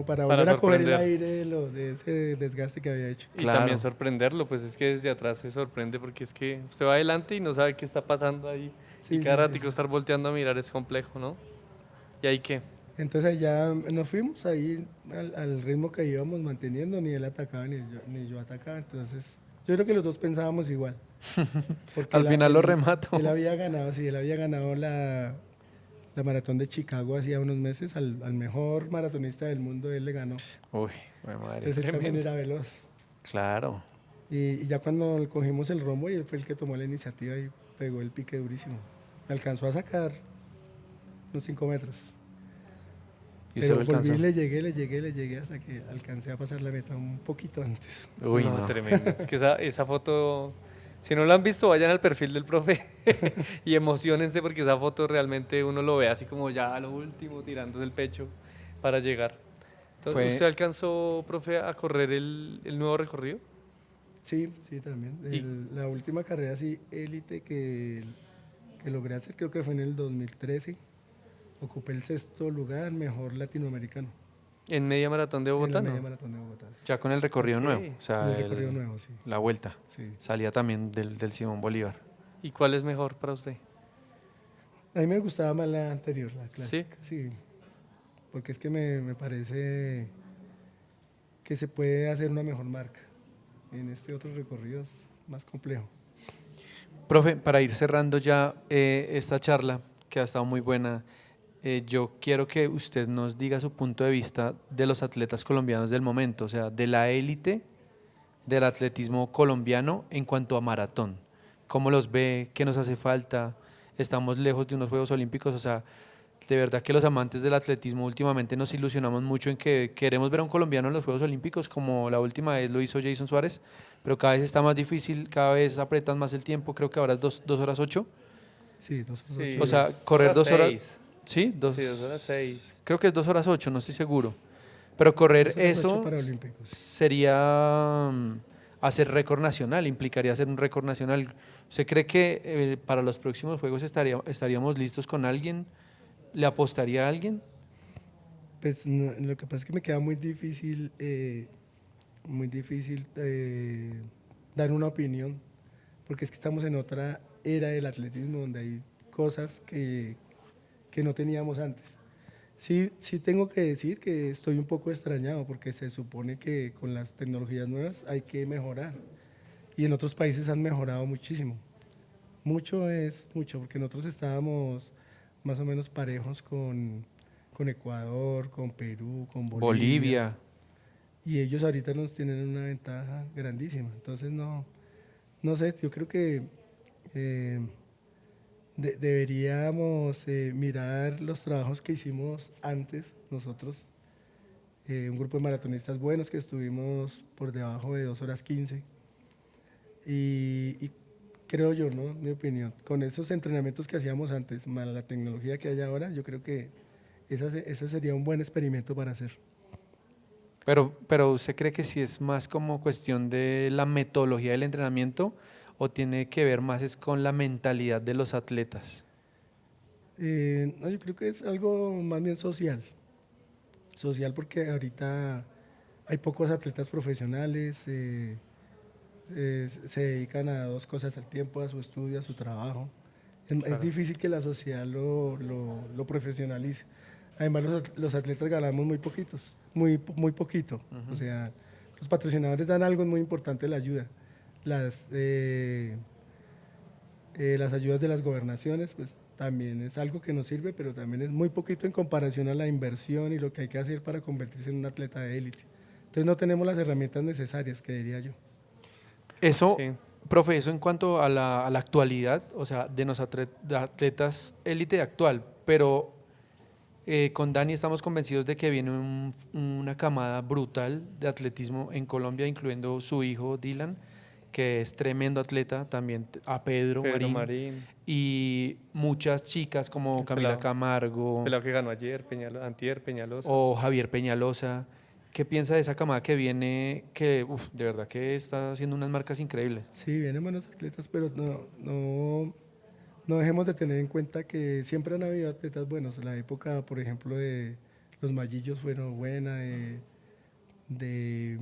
Para volver a coger el sorprender. aire de ese desgaste que había hecho. Y Claro. también sorprenderlo, pues es que desde atrás se sorprende porque es que usted va adelante y no sabe qué está pasando ahí. Sí, y cada sí, ratico sí. estar volteando a mirar es complejo, ¿no? ¿Y ahí qué? Entonces allá nos fuimos ahí al ritmo que íbamos manteniendo, ni él atacaba ni yo atacaba. Entonces yo creo que los dos pensábamos igual. Porque Al final lo remato. Él había ganado, sí, él había ganado la maratón de Chicago hacía unos meses al mejor maratonista del mundo, él le ganó. Uy, mi madre. Entonces él también era veloz. Claro. Y ya cuando cogimos el rombo, y él fue el que tomó la iniciativa y pegó el pique durísimo. Me alcanzó a sacar unos 5 metros. ¿Y usted Pero lo alcanzó? volví, le llegué hasta que alcancé a pasar la meta un poquito antes. Uy, no, no. tremendo. Es que esa foto, si no la han visto, vayan al perfil del profe y emocionense porque esa foto realmente uno lo ve así como ya a lo último, tirándose el pecho para llegar. Entonces, ¿usted alcanzó, profe, a correr el nuevo recorrido? Sí, sí, también. La última carrera así élite que logré hacer creo que fue en el 2013. Ocupé el 6º lugar, mejor latinoamericano. ¿En media maratón de Bogotá? En la No. media maratón de Bogotá. Ya con el recorrido Ok. nuevo, o sea, El recorrido nuevo, sí. la vuelta. Sí. Salía también del Simón Bolívar. ¿Y cuál es mejor para usted? A mí me gustaba más la anterior, la clásica. Sí. Porque es que me parece que se puede hacer una mejor marca. En este otro recorrido es más complejo. Profe, para ir cerrando ya esta charla, que ha estado muy buena, yo quiero que usted nos diga su punto de vista de los atletas colombianos del momento, o sea, de la élite del atletismo colombiano en cuanto a maratón. ¿Cómo los ve? ¿Qué nos hace falta? Estamos lejos de unos Juegos Olímpicos, o sea, de verdad que los amantes del atletismo últimamente nos ilusionamos mucho en que queremos ver a un colombiano en los Juegos Olímpicos, como la última vez lo hizo Jason Suárez, pero cada vez está más difícil, cada vez apretan más el tiempo, creo que ahora es 2 horas 8. Sí, 2 horas Sí, 8. O sea, correr 2 horas. 6. ¿Sí? Sí, 2 horas 6. Creo que es 2 horas 8, no estoy seguro. Pero correr 2 horas 8 eso para Olímpicos. sería hacer récord nacional, implicaría hacer un récord nacional. ¿Usted cree que para los próximos Juegos estaríamos listos con alguien? ¿Le apostaría a alguien? Pues lo que pasa es que me queda muy difícil dar una opinión, porque es que estamos en otra era del atletismo donde hay cosas que no teníamos antes. Sí, sí tengo que decir que estoy un poco extrañado porque se supone que con las tecnologías nuevas hay que mejorar y en otros países han mejorado muchísimo. Mucho es mucho, porque nosotros estábamos más o menos parejos con Ecuador, con Perú, con Bolivia. Y ellos ahorita nos tienen una ventaja grandísima. Entonces no sé, yo creo que deberíamos mirar los trabajos que hicimos antes nosotros, un grupo de maratonistas buenos que estuvimos por debajo de 2 horas 15 y creo yo, ¿no? Mi opinión, con esos entrenamientos que hacíamos antes, más la tecnología que hay ahora, yo creo que ese sería un buen experimento para hacer. Pero ¿usted cree que sí es más como cuestión de la metodología del entrenamiento o tiene que ver más es con la mentalidad de los atletas? No, yo creo que es algo más bien social. Social porque ahorita hay pocos atletas profesionales, se dedican a 2 cosas al tiempo, a su estudio, a su trabajo. Es difícil que la sociedad lo profesionalice. Además, los atletas ganamos muy poquitos, muy poquito. O sea, los patrocinadores dan algo muy importante, la ayuda. Las ayudas de las gobernaciones, pues también es algo que nos sirve, pero también es muy poquito en comparación a la inversión y lo que hay que hacer para convertirse en un atleta de élite. Entonces no tenemos las herramientas necesarias, que diría yo. Eso, Sí. profe, eso en cuanto a la actualidad, o sea, de los atletas élite actual, pero con Dani estamos convencidos de que viene una camada brutal de atletismo en Colombia, incluyendo su hijo Dylan, que es tremendo atleta, también a Pedro Marín, y muchas chicas como El Camila pelado. Camargo Pelado que ganó ayer, antier, Peñalosa. o Javier Peñalosa. ¿Qué piensa de esa camada que viene, que de verdad que está haciendo unas marcas increíbles? Sí, vienen buenos atletas, pero no dejemos de tener en cuenta que siempre han habido atletas buenos. La época, por ejemplo, de los Mallillos fueron buena, de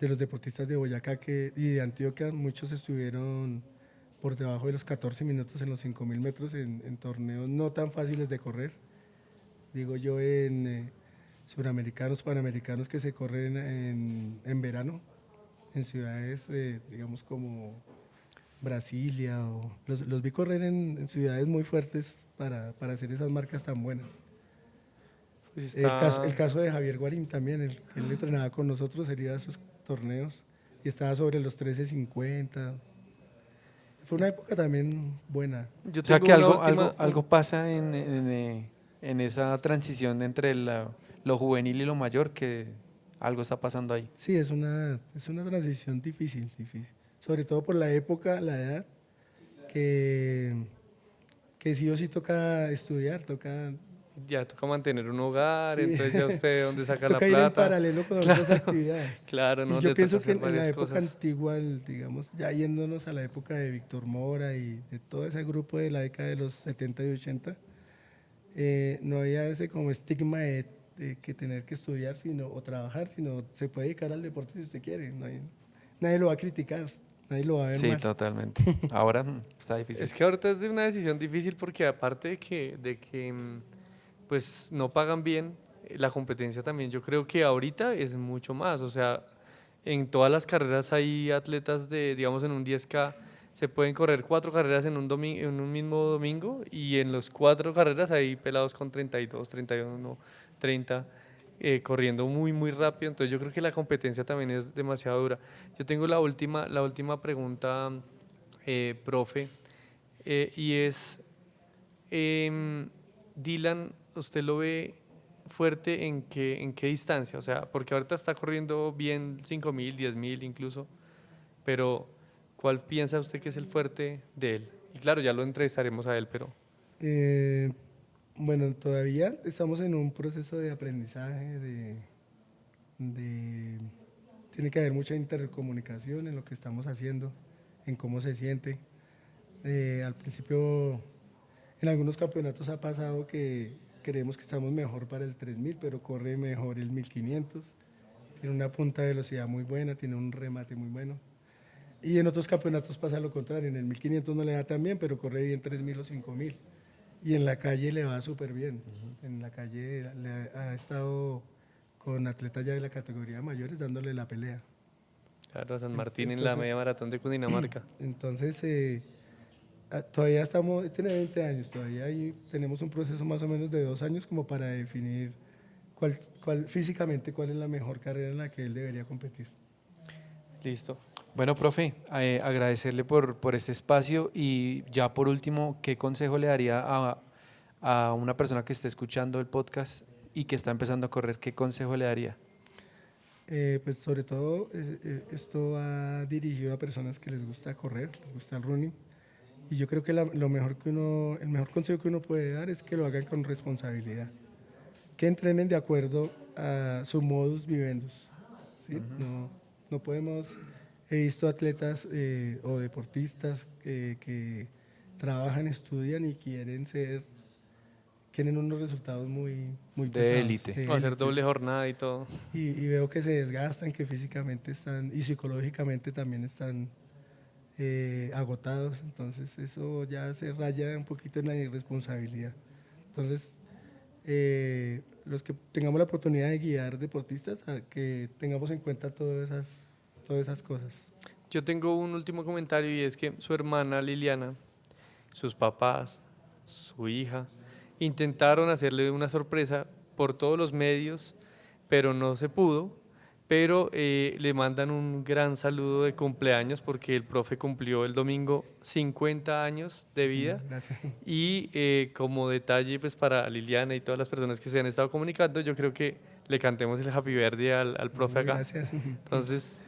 los deportistas de Boyacá y de Antioquia, muchos estuvieron por debajo de los 14 minutos en los 5.000 metros en torneos no tan fáciles de correr. digo yo, en suramericanos, panamericanos que se corren en verano, en ciudades, digamos, como Brasilia, o los vi correr en ciudades muy fuertes para hacer esas marcas tan buenas. Pues El caso de Javier Guarín también, él entrenaba con nosotros, él iba a esos torneos y estaba sobre los 13.50. Fue una época también buena. Yo O sea tengo que una algo pasa en esa transición entre lo juvenil y lo mayor, que algo está pasando ahí. Sí, es una transición difícil. Sobre todo por la época, la edad, que sí o sí toca estudiar, Ya toca mantener un hogar, Sí. entonces ya usted de dónde saca la toca ir en plata. paralelo con otras actividades. Claro, no, Y yo le pienso toca que hacer en la varias época cosas. antigua, digamos, ya yéndonos a la época de Víctor Mora y de todo ese grupo de la década de los 70 y 80, no había ese como estigma de que tener que estudiar o trabajar, sino se puede dedicar al deporte si usted quiere. Nadie lo va a criticar, nadie lo va a ver Sí, mal. totalmente. Ahora está difícil. Es que ahorita es de una decisión difícil porque aparte de que pues no pagan bien, la competencia también yo creo que ahorita es mucho más, o sea, en todas las carreras hay atletas digamos en un 10K, se pueden correr 4 carreras en en un mismo domingo y en los 4 carreras hay pelados con 32, 31, 30, corriendo muy, muy rápido, entonces yo creo que la competencia también es demasiado dura. Yo tengo la última pregunta, profe, y es, Dylan, ¿usted lo ve fuerte en qué distancia? O sea, porque ahorita está corriendo bien 5.000, 10.000 incluso, pero ¿cuál piensa usted que es el fuerte de él? Y claro, ya lo entrevistaremos a él, pero Eh, bueno, todavía estamos en un proceso de aprendizaje, tiene que haber mucha intercomunicación en lo que estamos haciendo, en cómo se siente. Al principio, en algunos campeonatos ha pasado que creemos que estamos mejor para el 3000, pero corre mejor el 1500. Tiene una punta de velocidad muy buena, tiene un remate muy bueno. Y en otros campeonatos pasa lo contrario, en el 1500 no le da tan bien, pero corre bien 3000 o 5000. Y en la calle le va súper bien. En la calle ha estado con atletas ya de la categoría mayores dándole la pelea. claro, San Martín en la Entonces, media maratón de Cundinamarca. Entonces, todavía tiene 20 años, todavía tenemos un proceso más o menos de 2 años como para definir físicamente cuál es la mejor carrera en la que él debería competir. Listo. Bueno, profe, agradecerle por este espacio y ya por último, ¿qué consejo le daría a una persona que esté escuchando el podcast y que está empezando a correr? ¿Qué consejo le daría? Pues sobre todo esto va dirigido a personas que les gusta correr, les gusta el running, y yo creo que el mejor consejo que uno puede dar es que lo hagan con responsabilidad, que entrenen de acuerdo a su modus vivendus, ¿sí? No podemos, he visto atletas o deportistas que trabajan, estudian y quieren unos resultados muy De pesados, élite. O hacer élites. doble jornada y todo. Y veo que se desgastan, que físicamente están y psicológicamente también están agotados, entonces eso ya se raya un poquito en la irresponsabilidad. Entonces, los que tengamos la oportunidad de guiar deportistas, a que tengamos en cuenta todas esas cosas. Yo tengo un último comentario y es que su hermana Liliana, sus papás, su hija, intentaron hacerle una sorpresa por todos los medios, pero no se pudo. Pero le mandan un gran saludo de cumpleaños porque el profe cumplió el domingo 50 años de vida. Gracias. Y como detalle pues para Liliana y todas las personas que se han estado comunicando, yo creo que le cantemos el Happy Birthday al profe acá. Gracias. Entonces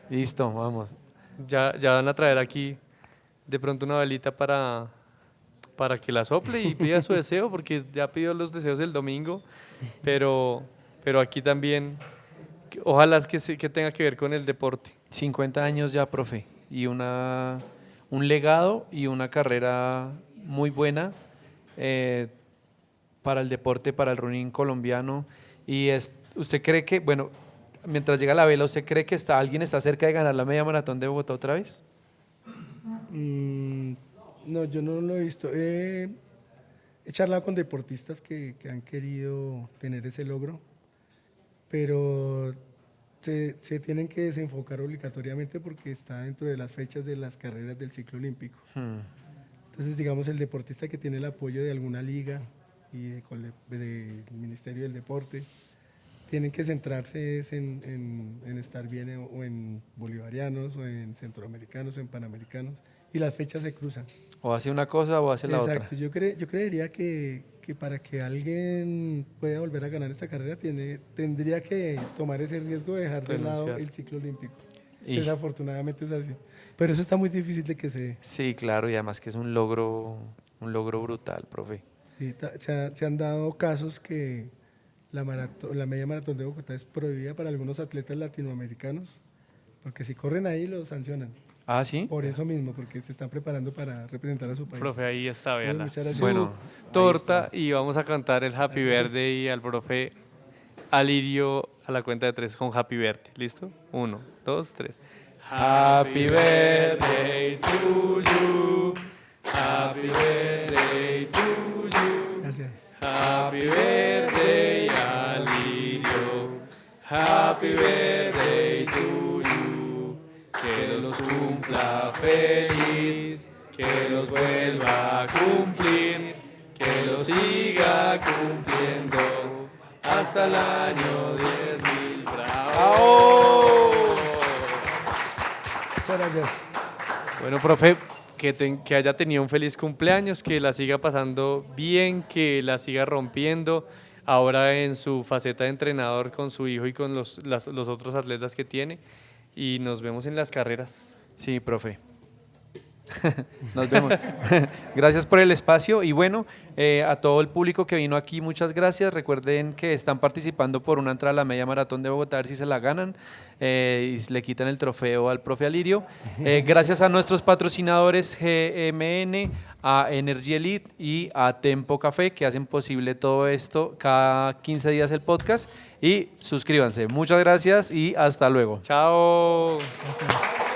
Listo, vamos. ya van a traer aquí de pronto una velita para que la sople y pida su deseo, porque ya pidió los deseos el domingo, pero aquí también, ojalá que tenga que ver con el deporte. 50 años ya, profe, y un legado y una carrera muy buena para el deporte, para el running colombiano. Y ¿usted cree que, bueno, mientras llega la vela, ¿usted cree que alguien está cerca de ganar la media maratón de Bogotá otra vez? No, yo no lo he visto. He he charlado con deportistas que han querido tener ese logro, pero se tienen que desenfocar obligatoriamente porque está dentro de las fechas de las carreras del ciclo olímpico. Entonces, digamos, el deportista que tiene el apoyo de alguna liga y del Ministerio del Deporte, tienen que centrarse en estar bien o en bolivarianos, o en centroamericanos, o en panamericanos, y las fechas se cruzan. O hace una cosa o hace la otra. Exacto, yo creería que para que alguien pueda volver a ganar esta carrera tendría que tomar ese riesgo de dejar de lado el ciclo olímpico. Desafortunadamente es así. Pero eso está muy difícil de que se dé. Sí, claro, y además que es un logro brutal, profe. Sí, se han dado casos que la media maratón de Bogotá es prohibida para algunos atletas latinoamericanos, porque si corren ahí los sancionan. Ah, ¿sí? Por eso mismo, porque se están preparando para representar a su país. Profe, ahí está, véala. Muchas gracias. Bueno, Torta y vamos a cantar el Happy Birthday al profe Alirio a la cuenta de 3 con Happy Birthday. ¿Listo? 1, 2, 3. Happy birthday to you. Happy birthday to you. Gracias. Happy birthday, Alirio. Happy birthday to you. Que los cumpla feliz, que los vuelva a cumplir, que los siga cumpliendo hasta el año 10.000. ¡Bravo! Muchas gracias. Bueno, profe, que haya tenido un feliz cumpleaños, que la siga pasando bien, que la siga rompiendo ahora en su faceta de entrenador con su hijo y con los otros atletas que tiene. Y nos vemos en las carreras. Sí, profe. Nos vemos. Gracias por el espacio y bueno, a todo el público que vino aquí, muchas gracias. Recuerden que están participando por una entrada a la media maratón de Bogotá, a ver si se la ganan y le quitan el trofeo al profe Alirio. Gracias a nuestros patrocinadores GMN, a Energy Elite y a Tempo Café, que hacen posible todo esto cada 15 días el podcast. Y suscríbanse. Muchas gracias y hasta luego. Chao. Gracias.